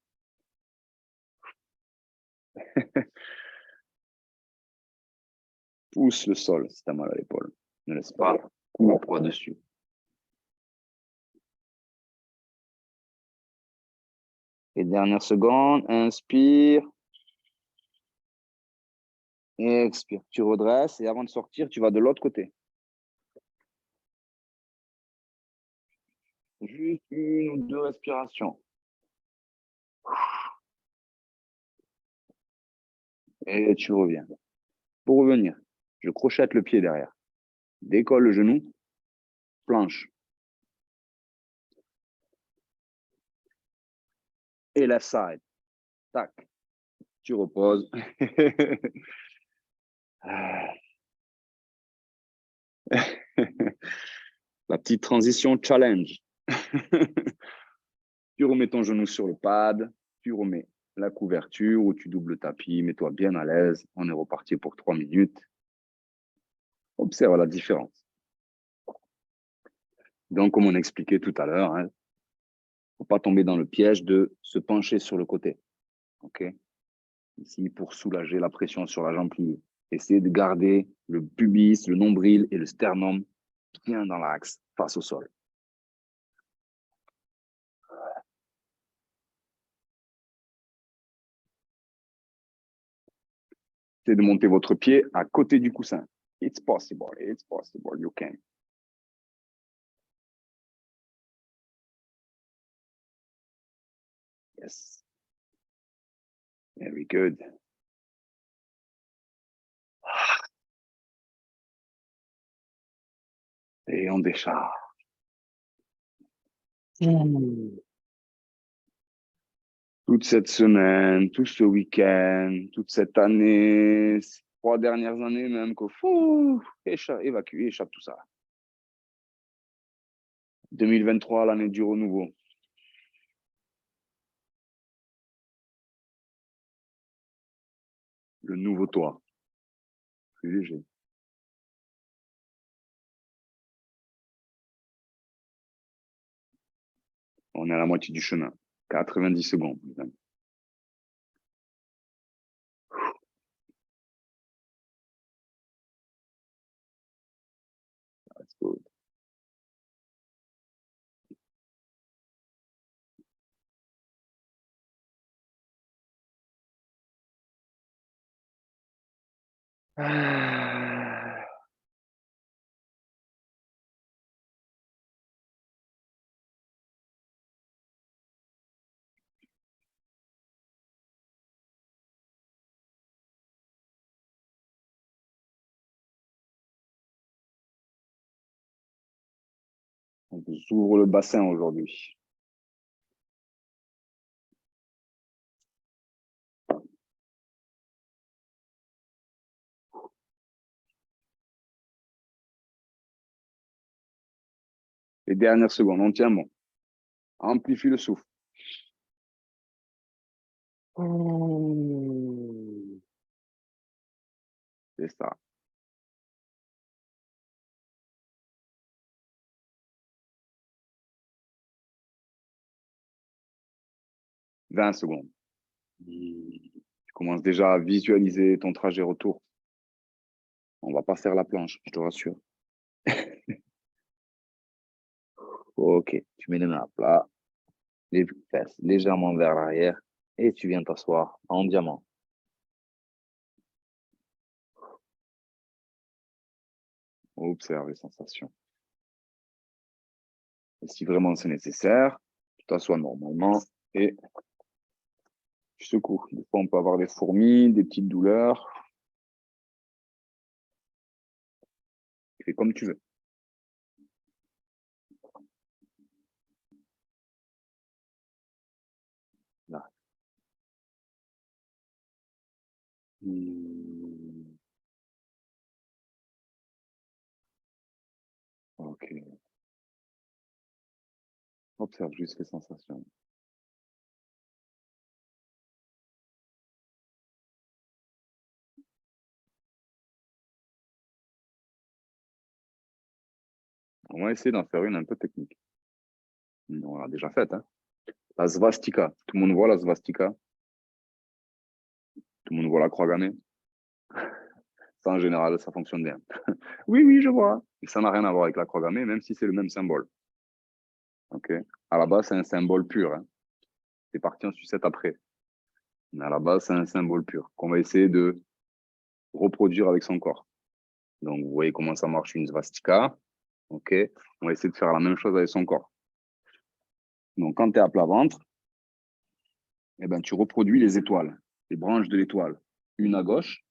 Pousse le sol si tu as mal à l'épaule. Ne laisse pas couler poids dessus. Et dernière seconde, inspire. Et expire. Tu redresses et avant de sortir, tu vas de l'autre côté. Juste une ou deux respirations. Et tu reviens. Pour revenir, je crochette le pied derrière. Décolle le genou. Planche. Et left side. Tac. Tu reposes. La petite transition challenge. Tu remets ton genou sur le pad, tu remets la couverture ou tu doubles le tapis, mets-toi bien à l'aise. On est reparti pour 3 minutes. Observe la différence. Donc, comme on expliquait tout à l'heure, il ne faut pas tomber dans le piège de se pencher sur le côté. OK? Ici, pour soulager la pression sur la jambe pliée. Essayez de garder le pubis, le nombril et le sternum bien dans l'axe, face au sol. Essayez de monter votre pied à côté du coussin. It's possible, you can. Yes. Very good. Et on décharge. Toute cette semaine, tout ce week-end, toute cette année, ces 3 dernières années même, que évacue, échappe tout ça. 2023, l'année du renouveau. Le nouveau toi. Plus léger. On est à la moitié du chemin. 90 secondes. That's good. On vous ouvre le bassin aujourd'hui. Les dernières secondes, on tient bon. Amplifie le souffle. C'est ça. 20 secondes. Tu commences déjà à visualiser ton trajet retour. On ne va pas faire la planche, je te rassure. Ok, tu mets les mains à plat, les fesses légèrement vers l'arrière et tu viens t'asseoir en diamant. Observe les sensations. Et si vraiment c'est nécessaire, tu t'assois normalement et tu secoues. Des fois, on peut avoir des fourmis, des petites douleurs. Fais comme tu veux. Là. Ok. Observe juste les sensations. On va essayer d'en faire une un peu technique. On l'a déjà faite. Hein. La svastika. Tout le monde voit la svastika. Tout le monde voit la croix gammée. Ça, en général, ça fonctionne bien. Oui, oui, je vois. Et ça n'a rien à voir avec la croix gammée, même si c'est le même symbole. Ok. À la base, c'est un symbole pur. Hein. C'est parti en sucette après. Mais à la base, c'est un symbole pur qu'on va essayer de reproduire avec son corps. Donc, vous voyez comment ça marche une svastika. Ok. On va essayer de faire la même chose avec son corps. Donc, quand tu es à plat ventre, eh ben, tu reproduis les étoiles, les branches de l'étoile. Une à gauche,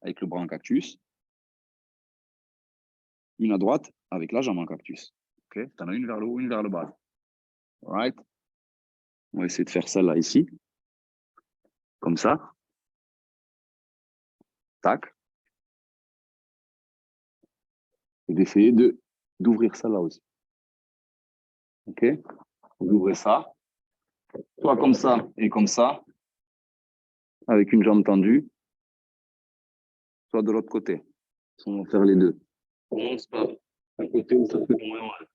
avec le bras en cactus. Une à droite, avec la jambe en cactus. Ok. Tu en as une vers le haut, une vers le bas. All right. On va essayer de faire celle-là ici. Comme ça. tac, et d'essayer d'ouvrir ça là aussi. OK? Vous ouvrez ça, soit comme ça et comme ça, avec une jambe tendue, soit de l'autre côté. On va faire les deux. On commence par un côté où ça fait moins mal.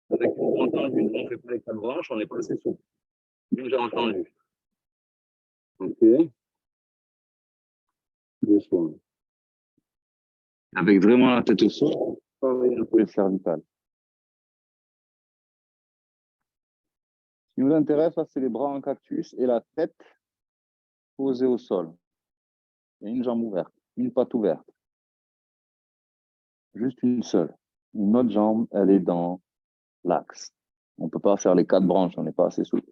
Avec une jambe tendue, on ne fait pas les quatre branches, on n'est pas assez souple. Une jambe tendue. OK? Doucement. Avec vraiment la tête au sol, travailler un peu le cervical. Ce qui nous intéresse, là, c'est les bras en cactus et la tête posée au sol. Et une jambe ouverte, une patte ouverte. Juste une seule. Une autre jambe, elle est dans l'axe. On ne peut pas faire les quatre branches, on n'est pas assez souple.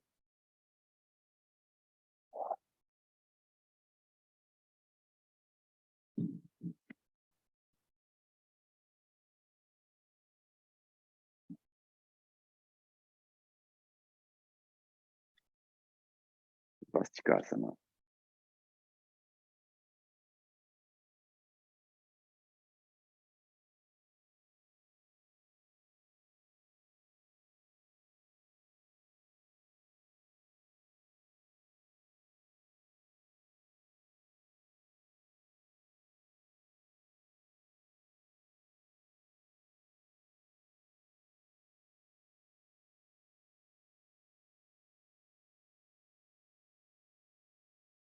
Vastikasana.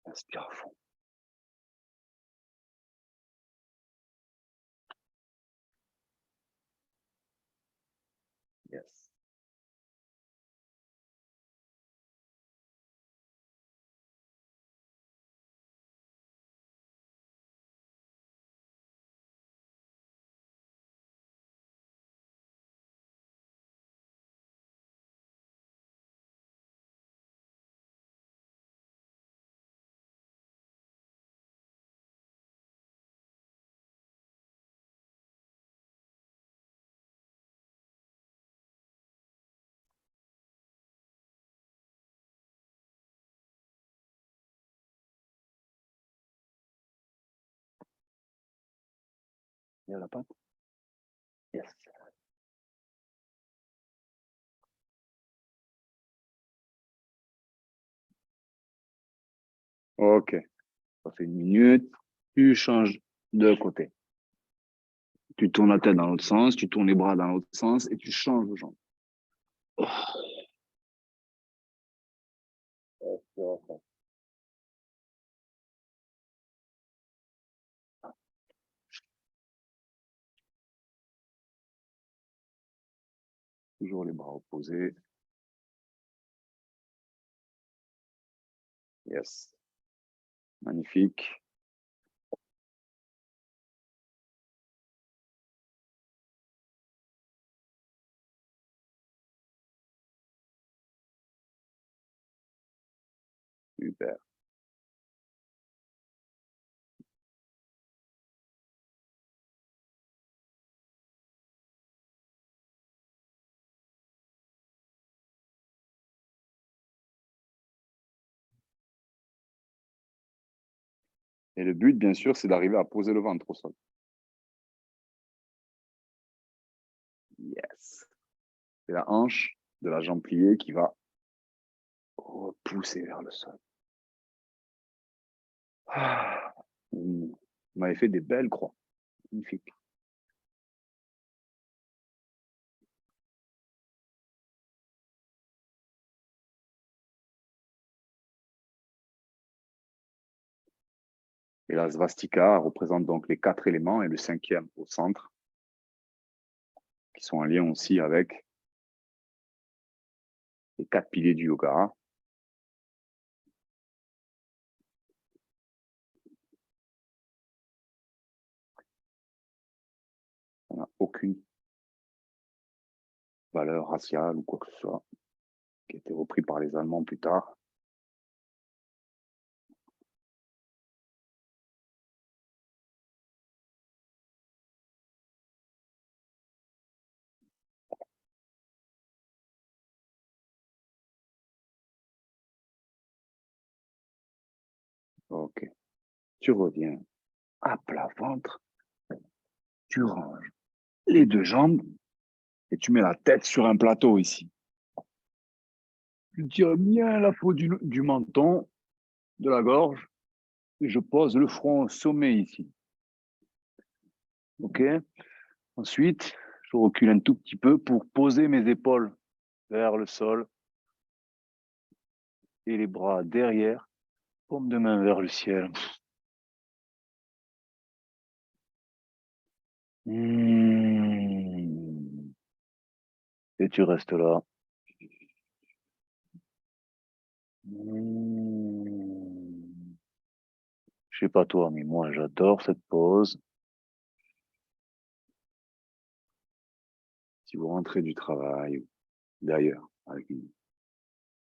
Inspire à fond. Yes. Il y a la patte. Yes. OK. Ça fait une minute. Tu changes de côté. Tu tournes la tête dans l'autre sens, tu tournes les bras dans l'autre sens et tu changes de jambe. Toujours les bras opposés. Yes. Magnifique. Super. Et le but, bien sûr, c'est d'arriver à poser le ventre au sol. Yes. C'est la hanche de la jambe pliée qui va repousser vers le sol. Ah. Vous m'avez fait des belles croix. Magnifique. Et la svastika représente donc les 4 éléments et le 5e au centre, qui sont en lien aussi avec les 4 piliers du yoga. On n'a aucune valeur raciale ou quoi que ce soit, qui a été repris par les Allemands plus tard. Ok, tu reviens à plat ventre. Tu ranges les deux jambes et tu mets la tête sur un plateau ici. Je tire bien la peau du menton, de la gorge, et je pose le front au sommet ici. OK? Ensuite, je recule un tout petit peu pour poser mes épaules vers le sol et les bras derrière, paume de main vers le ciel. Et tu restes là. Je sais pas toi, mais moi j'adore cette pause. Si vous rentrez du travail, d'ailleurs, avec une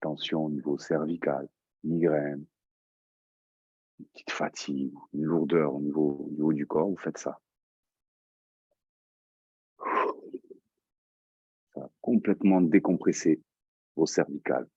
tension au niveau cervical, migraine, une petite fatigue, une lourdeur au niveau du corps, vous faites ça. Ça va complètement décompresser vos cervicales.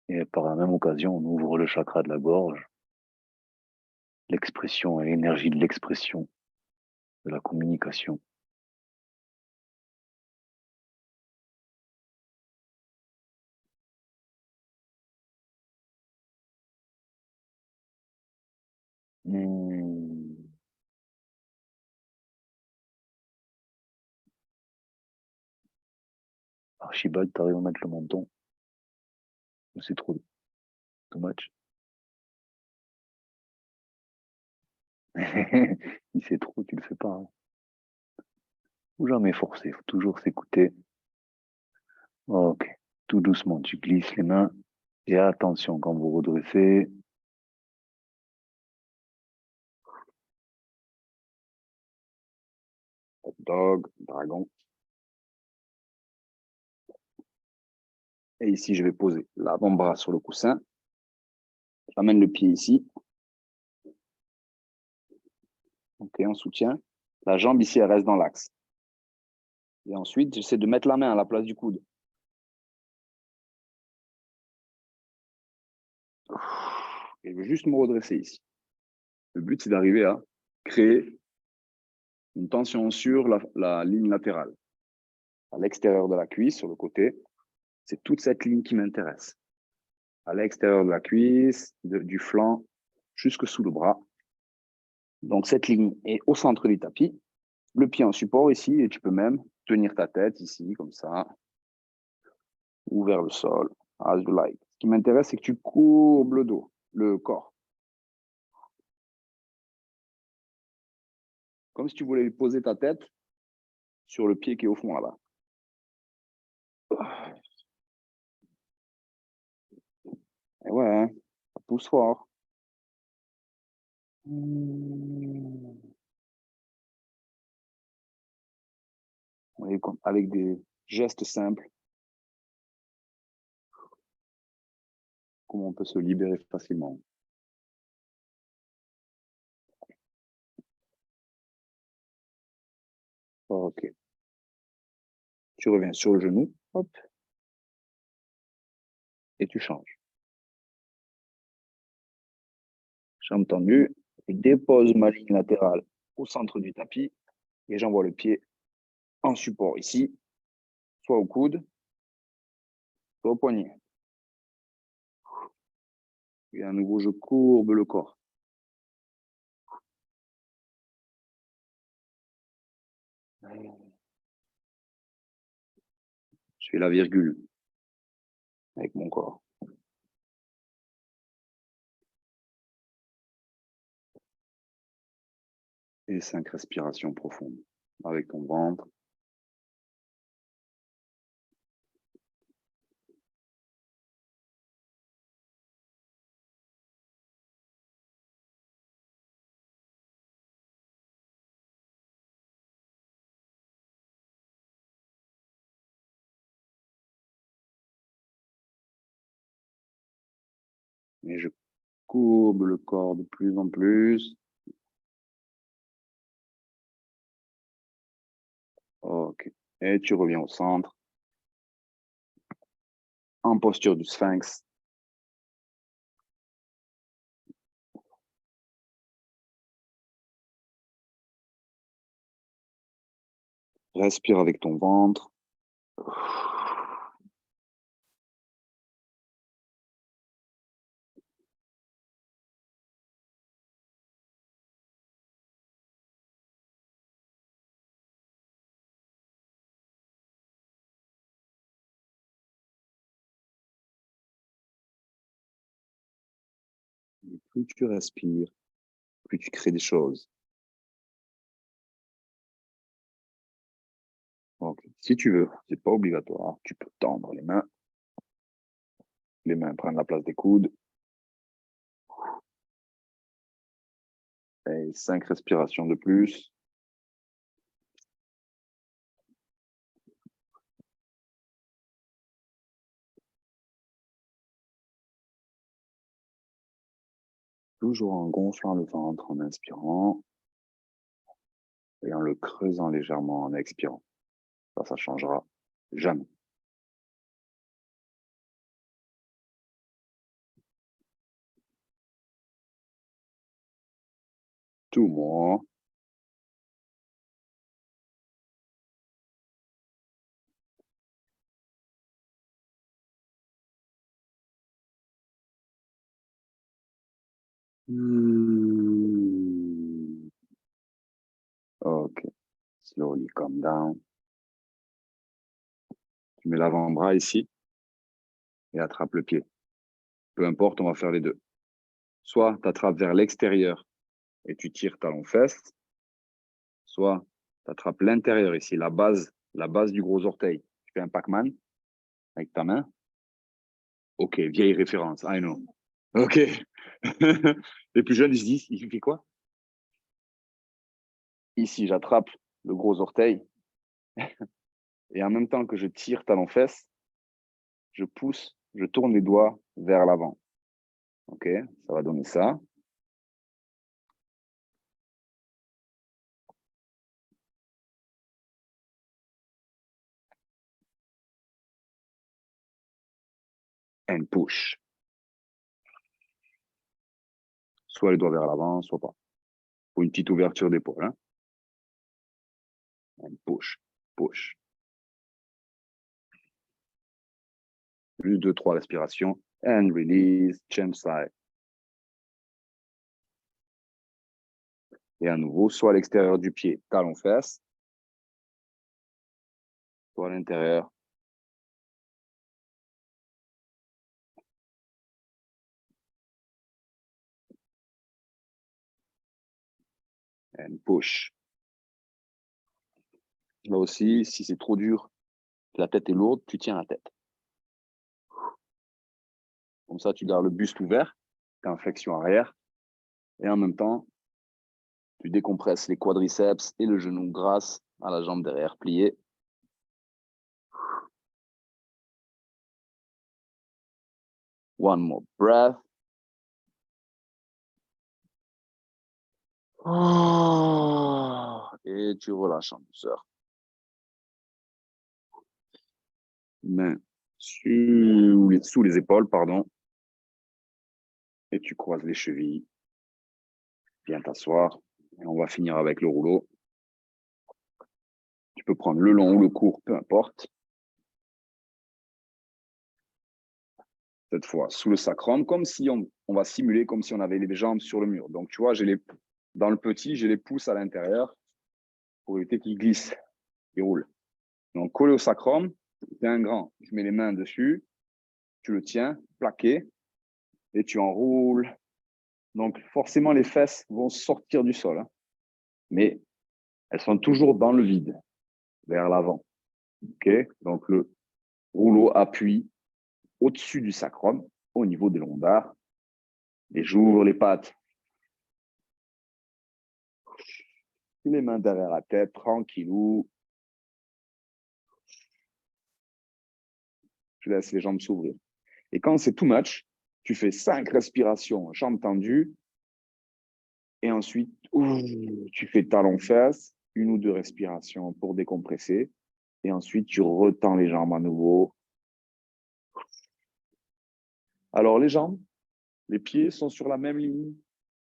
Et par la même occasion, on ouvre le chakra de la gorge, l'expression et l'énergie de l'expression, de la communication. Archibald, t'arrives à mettre le menton? C'est trop too much. Si c'est trop, tu le fais pas. Hein. Faut jamais forcer, faut toujours s'écouter. Ok, tout doucement, tu glisses les mains et attention quand vous redressez. Dog, dragon. Et ici, je vais poser l'avant-bras sur le coussin. J'amène le pied ici. Ok, on soutient. La jambe ici, elle reste dans l'axe. Et ensuite, j'essaie de mettre la main à la place du coude. Et je veux juste me redresser ici. Le but, c'est d'arriver à créer une tension sur la ligne latérale. À l'extérieur de la cuisse, sur le côté, c'est toute cette ligne qui m'intéresse. À l'extérieur de la cuisse, du flanc, jusque sous le bras. Donc, cette ligne est au centre du tapis. Le pied en support ici, et tu peux même tenir ta tête ici, comme ça, ou vers le sol, as you like. Ce qui m'intéresse, c'est que tu courbes le dos, le corps. Comme si tu voulais poser ta tête sur le pied qui est au fond là-bas. Et ouais, hein, ça pousse fort. Avec des gestes simples, comment on peut se libérer facilement. Ok. Tu reviens sur le genou, hop, et tu changes. Jambe tendue, je dépose ma ligne latérale au centre du tapis et j'envoie le pied en support ici, soit au coude, soit au poignet. Et à nouveau, je courbe le corps. Je fais la virgule avec mon corps. Et 5 respirations profondes avec ton ventre. Et je courbe le corps de plus en plus. Ok. Et tu reviens au centre. En posture du sphinx. Respire avec ton ventre. Et plus tu respires, plus tu crées des choses. Donc, si tu veux, c'est pas obligatoire. Tu peux tendre les mains. Les mains prennent la place des coudes. Et 5 respirations de plus. Toujours en gonflant le ventre en inspirant et en le creusant légèrement en expirant. Ça changera jamais. Tout moi. Ok. Slowly calm down. Tu mets l'avant-bras ici et attrape le pied. Peu importe, on va faire les deux. Soit tu attrapes vers l'extérieur et tu tires talon-fesse, soit tu attrapes l'intérieur ici, la base du gros orteil. Tu fais un Pac-Man avec ta main. Ok, vieille référence, I know. Ok. Les plus jeunes, ils se disent, il fait quoi? Ici, j'attrape le gros orteil et en même temps que je tire talon-fesse, je pousse, je tourne les doigts vers l'avant. Ok, ça va donner ça. And push. Soit les doigts vers l'avant, soit pas. Ou une petite ouverture d'épaule. Hein? And push, push. Plus 2-3 respirations. And release, change side. Et à nouveau, soit à l'extérieur du pied, talon-fesse, soit à l'intérieur. And push. Là aussi, si c'est trop dur, la tête est lourde, tu tiens la tête. Comme ça, tu gardes le buste ouvert, tu es en flexion arrière. Et en même temps, tu décompresses les quadriceps et le genou grâce à la jambe derrière pliée. One more breath. Et tu relâches en douceur. Main sous les épaules, pardon. Et tu croises les chevilles. Viens t'asseoir. Et on va finir avec le rouleau. Tu peux prendre le long ou le court, peu importe. Cette fois, sous le sacrum, comme si on va simuler comme si on avait les jambes sur le mur. Donc, tu vois, dans le petit, j'ai les pouces à l'intérieur pour éviter qu'ils glissent, qu'ils roulent. Donc, collé au sacrum, c'est un grand. Je mets les mains dessus, tu le tiens, plaqué, et tu enroules. Donc, forcément, les fesses vont sortir du sol. Hein. Mais elles sont toujours dans le vide, vers l'avant. Okay. Donc, le rouleau appuie au-dessus du sacrum, au niveau des lombaires, et j'ouvre les pattes. Les mains derrière la tête, tranquillou. Je laisse les jambes s'ouvrir. Et quand c'est too much, Tu fais 5 respirations, jambes tendues. Et ensuite, tu fais talon-fesses, 1 ou 2 respirations pour décompresser. Et ensuite, tu retends les jambes à nouveau. Alors, les jambes, les pieds sont sur la même ligne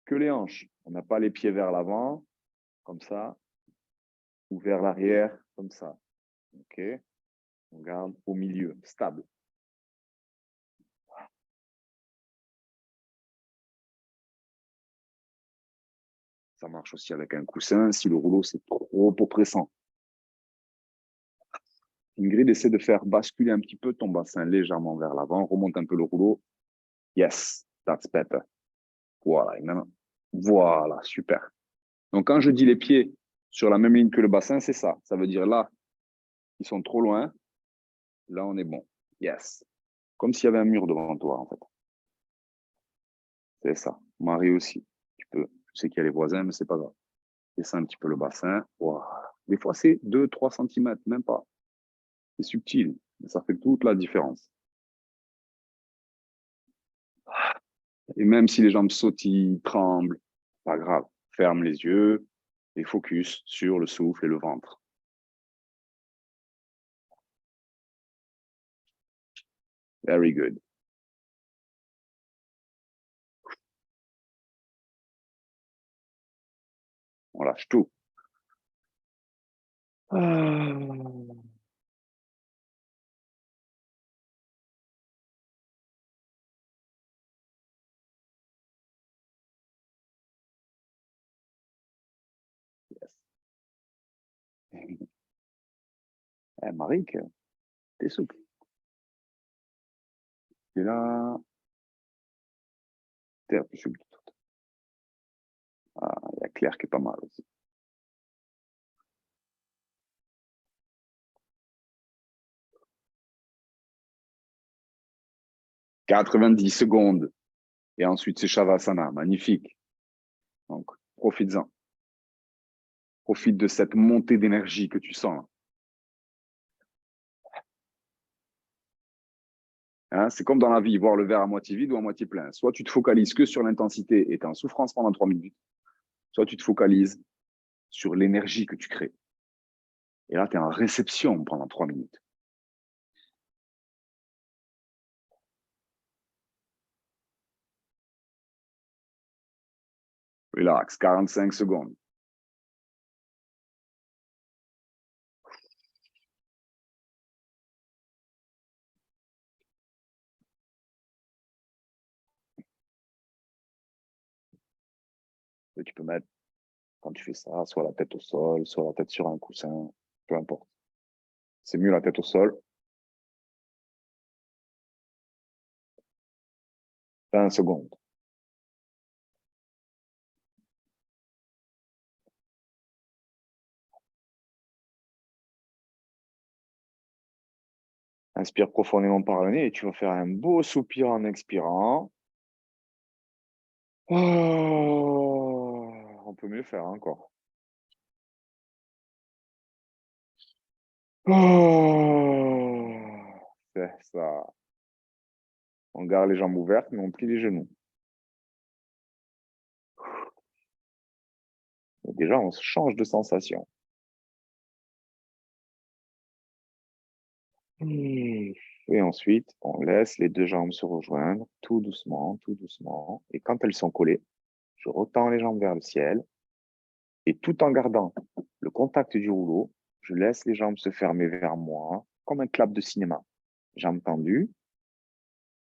que les hanches. On n'a pas les pieds vers l'avant, comme ça, ou vers l'arrière, comme ça. OK? On garde au milieu, stable. Ça marche aussi avec un coussin si le rouleau, c'est trop oppressant. Ingrid, essaie de faire basculer un petit peu ton bassin légèrement vers l'avant. Remonte un peu le rouleau. Yes, that's better. Voilà, voilà, super. Donc, quand je dis les pieds sur la même ligne que le bassin, c'est ça. Ça veut dire là, ils sont trop loin. Là, on est bon. Yes. Comme s'il y avait un mur devant toi, en fait. C'est ça. Marie aussi. Tu peux. Je sais qu'il y a les voisins, mais c'est pas grave. Descends un petit peu le bassin. Voilà. Des fois, c'est 2-3 cm, même pas. C'est subtil, mais ça fait toute la différence. Et même si les jambes sautillent, tremblent, pas grave. Ferme les yeux et focus sur le souffle et le ventre. Very good. On lâche tout. Yes. Marie, t'es souple. T'es là. T'es un peu souple. Ah, il y a Claire qui est pas mal aussi. 90 secondes. Et ensuite, c'est Shavasana. Magnifique. Donc, profites-en. Profite de cette montée d'énergie que tu sens. Hein, c'est comme dans la vie, voir le verre à moitié vide ou à moitié plein. Soit tu te focalises que sur l'intensité et tu es en souffrance pendant 3 minutes, soit tu te focalises sur l'énergie que tu crées. Et là, tu es en réception pendant 3 minutes. Relax, 45 secondes. Et tu peux mettre, quand tu fais ça, soit la tête au sol, soit la tête sur un coussin, peu importe. C'est mieux la tête au sol. 20 secondes. Inspire profondément par le nez et tu vas faire un beau soupir en expirant. Oh, on peut mieux faire encore. Oh, c'est ça. On garde les jambes ouvertes, mais on plie les genoux. Et déjà, on change de sensation. Et ensuite, on laisse les 2 jambes se rejoindre tout doucement, tout doucement. Et quand elles sont collées, je retends les jambes vers le ciel. Et tout en gardant le contact du rouleau, je laisse les jambes se fermer vers moi, comme un clap de cinéma. Jambes tendues,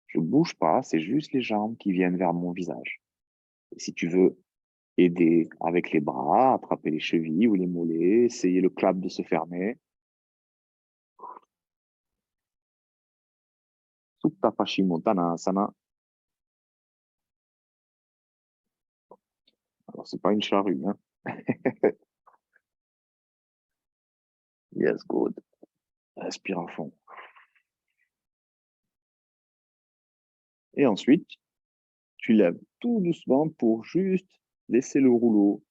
je ne bouge pas, c'est juste les jambes qui viennent vers mon visage. Et si tu veux aider avec les bras, attraper les chevilles ou les mollets, essayer le clap de se fermer. Supta Paschimottanasana. Alors, c'est pas une charrue, hein. Yes, good. Respire à fond. Et ensuite, tu lèves tout doucement pour juste laisser le rouleau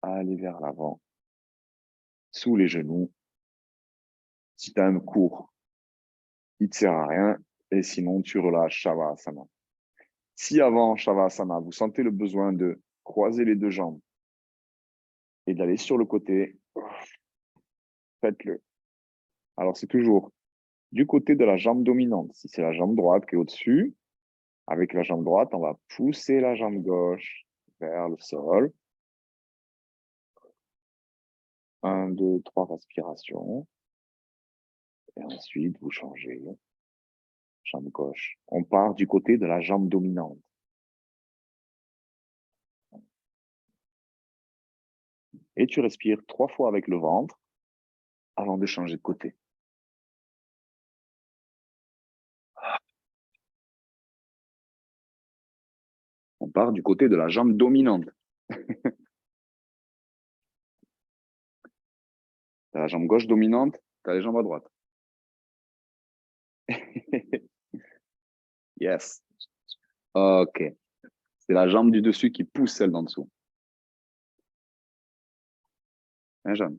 aller vers l'avant, sous les genoux. Si tu as un cours, il ne te sert à rien. Et sinon, tu relâches Shavasana. Si avant Shavasana, vous sentez le besoin de croiser les deux jambes et d'aller sur le côté, faites-le. Alors, c'est toujours du côté de la jambe dominante. Si c'est la jambe droite qui est au-dessus, avec la jambe droite, on va pousser la jambe gauche vers le sol. 1, 2, 3 respirations. Et ensuite, vous changez. Jambe gauche. On part du côté de la jambe dominante. Et tu respires 3 fois avec le ventre avant de changer de côté. On part du côté de la jambe dominante. T'as la jambe gauche dominante, t'as les jambes à droite. Yes. Ok. C'est la jambe du dessus qui pousse celle d'en dessous. Hein, Jeanne?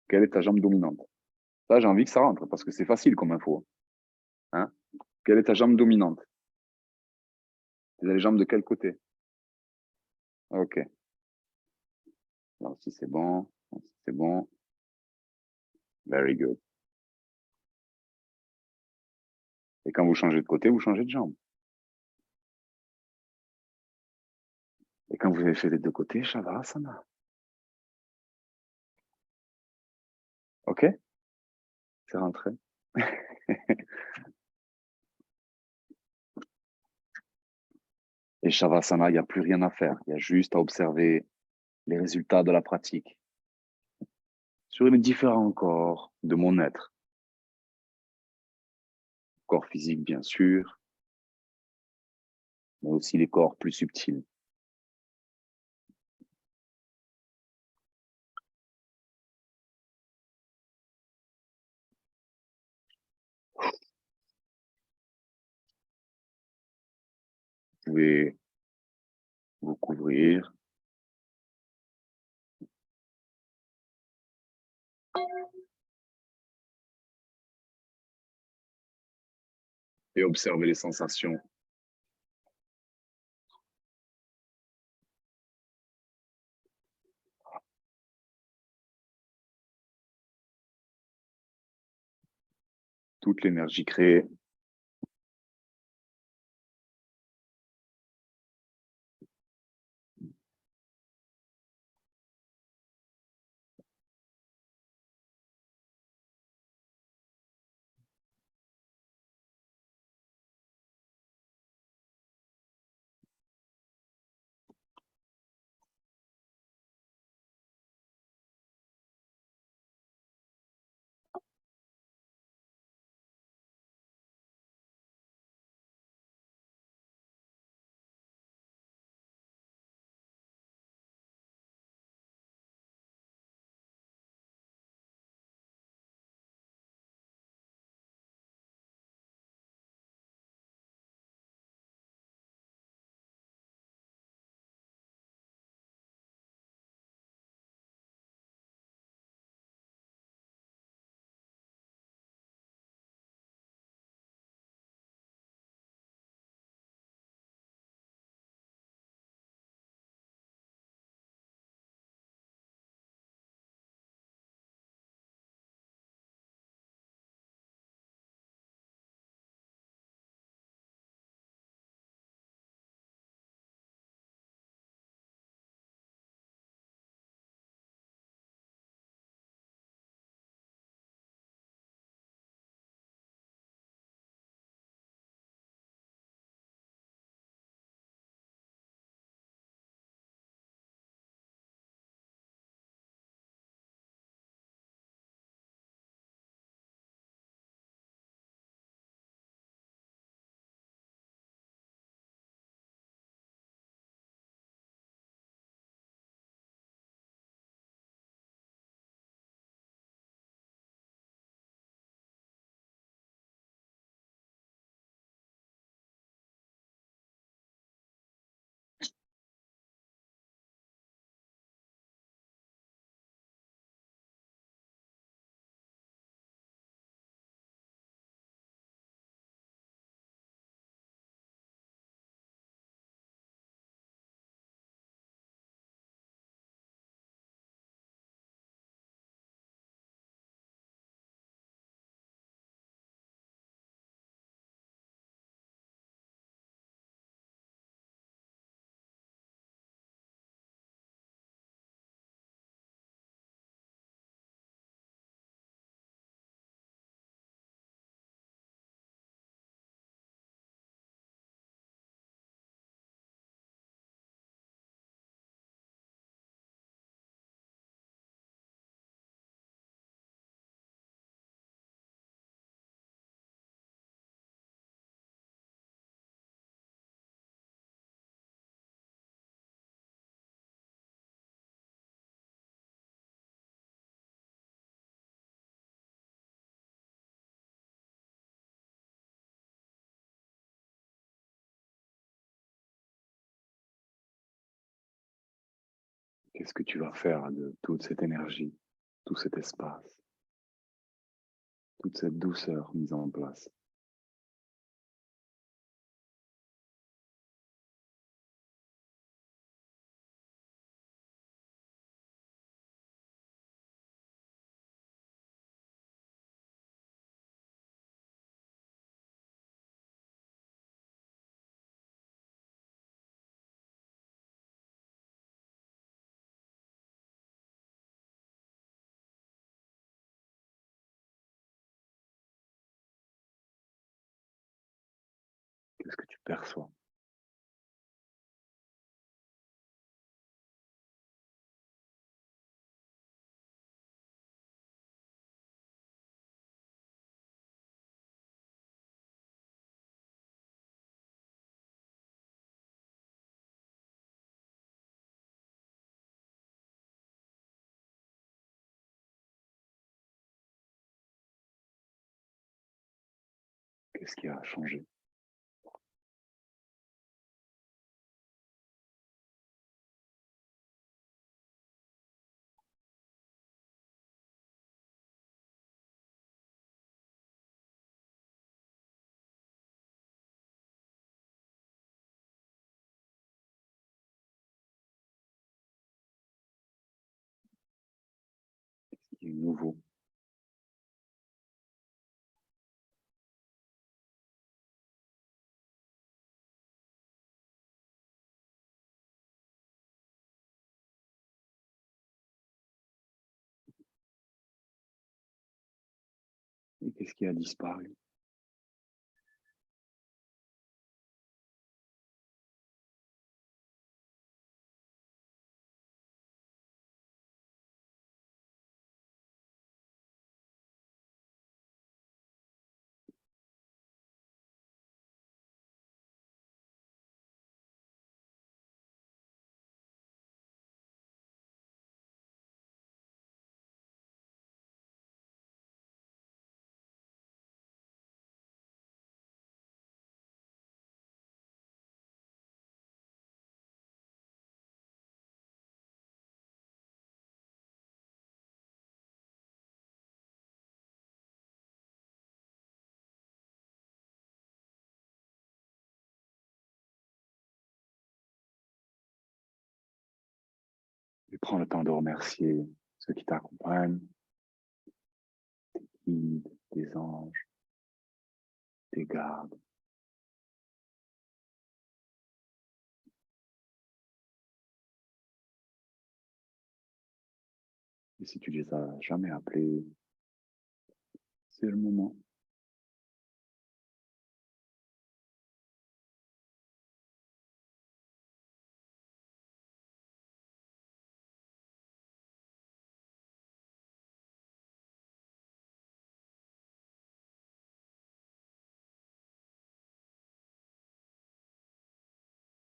Quelle est ta jambe dominante? Ça, j'ai envie que ça rentre parce que c'est facile comme info. Hein? Quelle est ta jambe dominante? Tu as les jambes de quel côté? Ok. Alors, si c'est bon, si c'est bon. Very good. Et quand vous changez de côté, vous changez de jambe. Et quand vous avez fait les deux côtés, Shavasana. Ok? C'est rentré. Et Shavasana, il n'y a plus rien à faire. Il y a juste à observer les résultats de la pratique sur les différents corps de mon être. Corps physique, bien sûr, mais aussi les corps plus subtils. Vous pouvez vous couvrir. Et observer les sensations. Toute l'énergie créée. Qu'est-ce que tu vas faire de toute cette énergie, tout cet espace, toute cette douceur mise en place? Qu'est-ce que tu perçois? Qu'est-ce qui a changé? Qu'est-ce qui est nouveau? Et qu'est-ce qui a disparu? Et prends le temps de remercier ceux qui t'accompagnent, guides, des anges, des gardes. Et si tu les as jamais appelés, c'est le moment.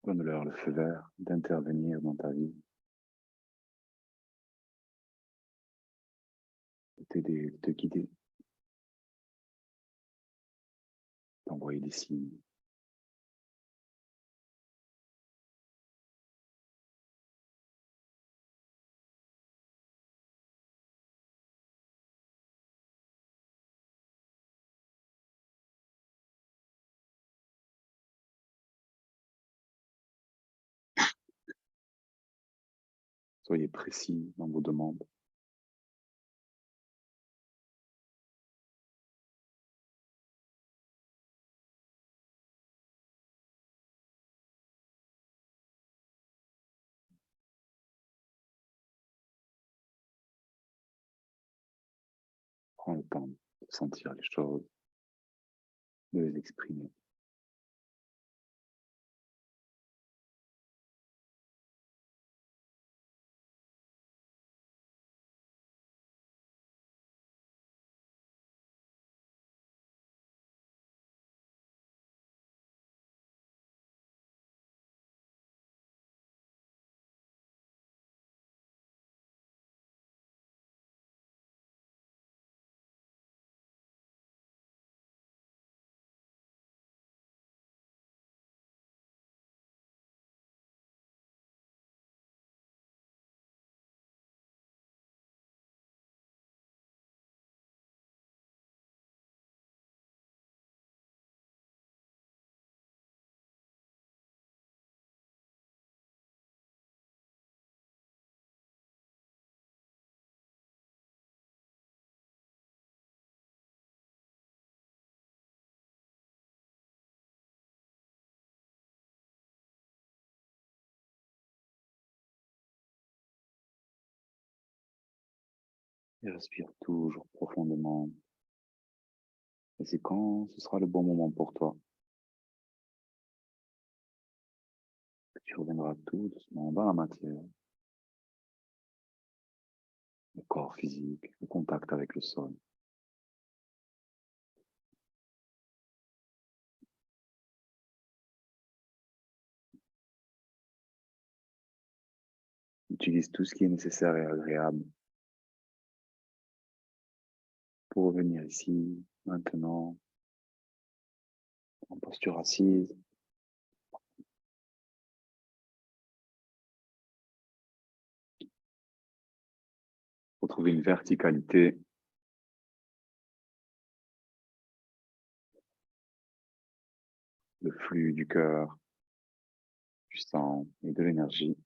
Donne-leur le feu vert d'intervenir dans ta vie, de t'aider, de te guider, d'envoyer des signes. Soyez précis dans vos demandes. Prends le temps de sentir les choses, de les exprimer. Et respire toujours profondément. Et c'est quand ce sera le bon moment pour toi que tu reviendras tout doucement dans la matière, le corps physique, le contact avec le sol. Utilise tout ce qui est nécessaire et agréable pour revenir ici, maintenant, en posture assise. Retrouver une verticalité. Le flux du cœur, du sang et de l'énergie.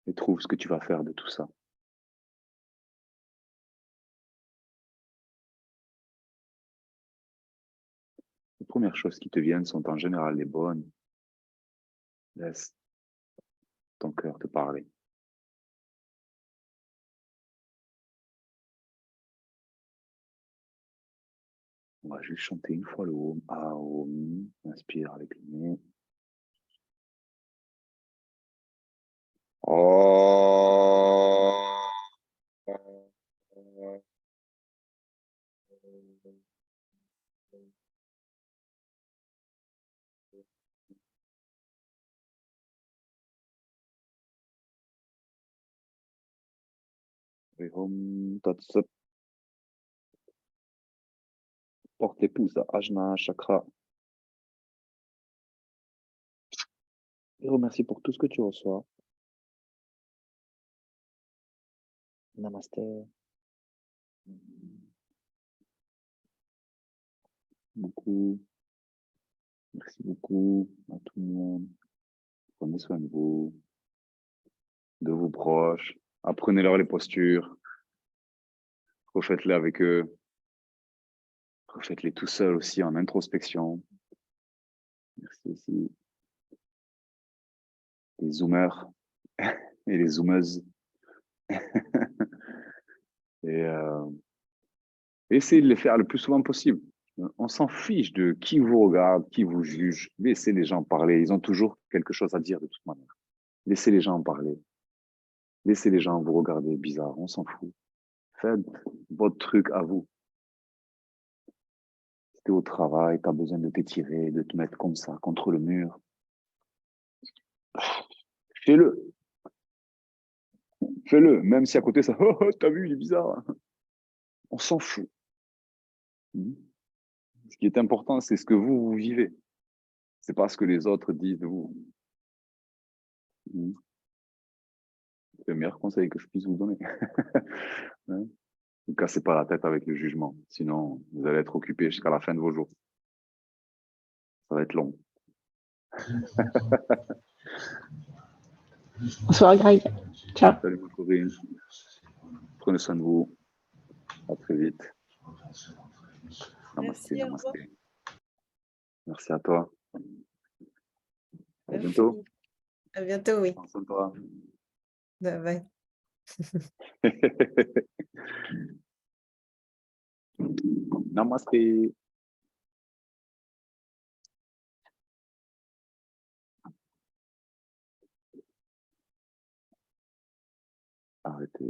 Et trouve ce que tu vas faire de tout ça. Les premières choses qui te viennent sont en général les bonnes. Laisse ton cœur te parler. On va juste chanter une fois le Om. Aum. Inspire avec le nez. Et Om Tat Sat. Porte les pouces à Ajna Chakra. Et remercie pour tout ce que tu reçois. Namaste. Beaucoup. Merci beaucoup à tout le monde. Prenez soin de vos proches. Apprenez-leur les postures. Refaites-les avec eux. Refaites-les tout seul aussi en introspection. Merci aussi les zoomers et les zoomeuses. Et essayez de les faire le plus souvent possible. On s'en fiche de qui vous regarde, qui vous juge. Laissez les gens parler. Ils ont toujours quelque chose à dire de toute manière. Laissez les gens parler. Laissez les gens vous regarder bizarre. On s'en fout. Faites votre truc à vous. Si t'es au travail, t'as besoin de t'étirer, de te mettre comme ça contre le mur. Fais-le. Fais-le. Même si à côté ça, oh, t'as vu, il est bizarre. On s'en fout. Ce qui est important, c'est ce que vous vivez. C'est pas ce que les autres disent de vous. C'est le meilleur conseil que je puisse vous donner. Ne vous cassez pas la tête avec le jugement. Sinon, vous allez être occupé jusqu'à la fin de vos jours. Ça va être long. Bonsoir Greg. Ciao. Salut ma Corinne. Prenez soin de vous. À très vite. Namasté, namasté. Merci à toi. À bientôt. À bientôt, oui. Prends soin de toi. Bye bye. Namasté. Arrêtez.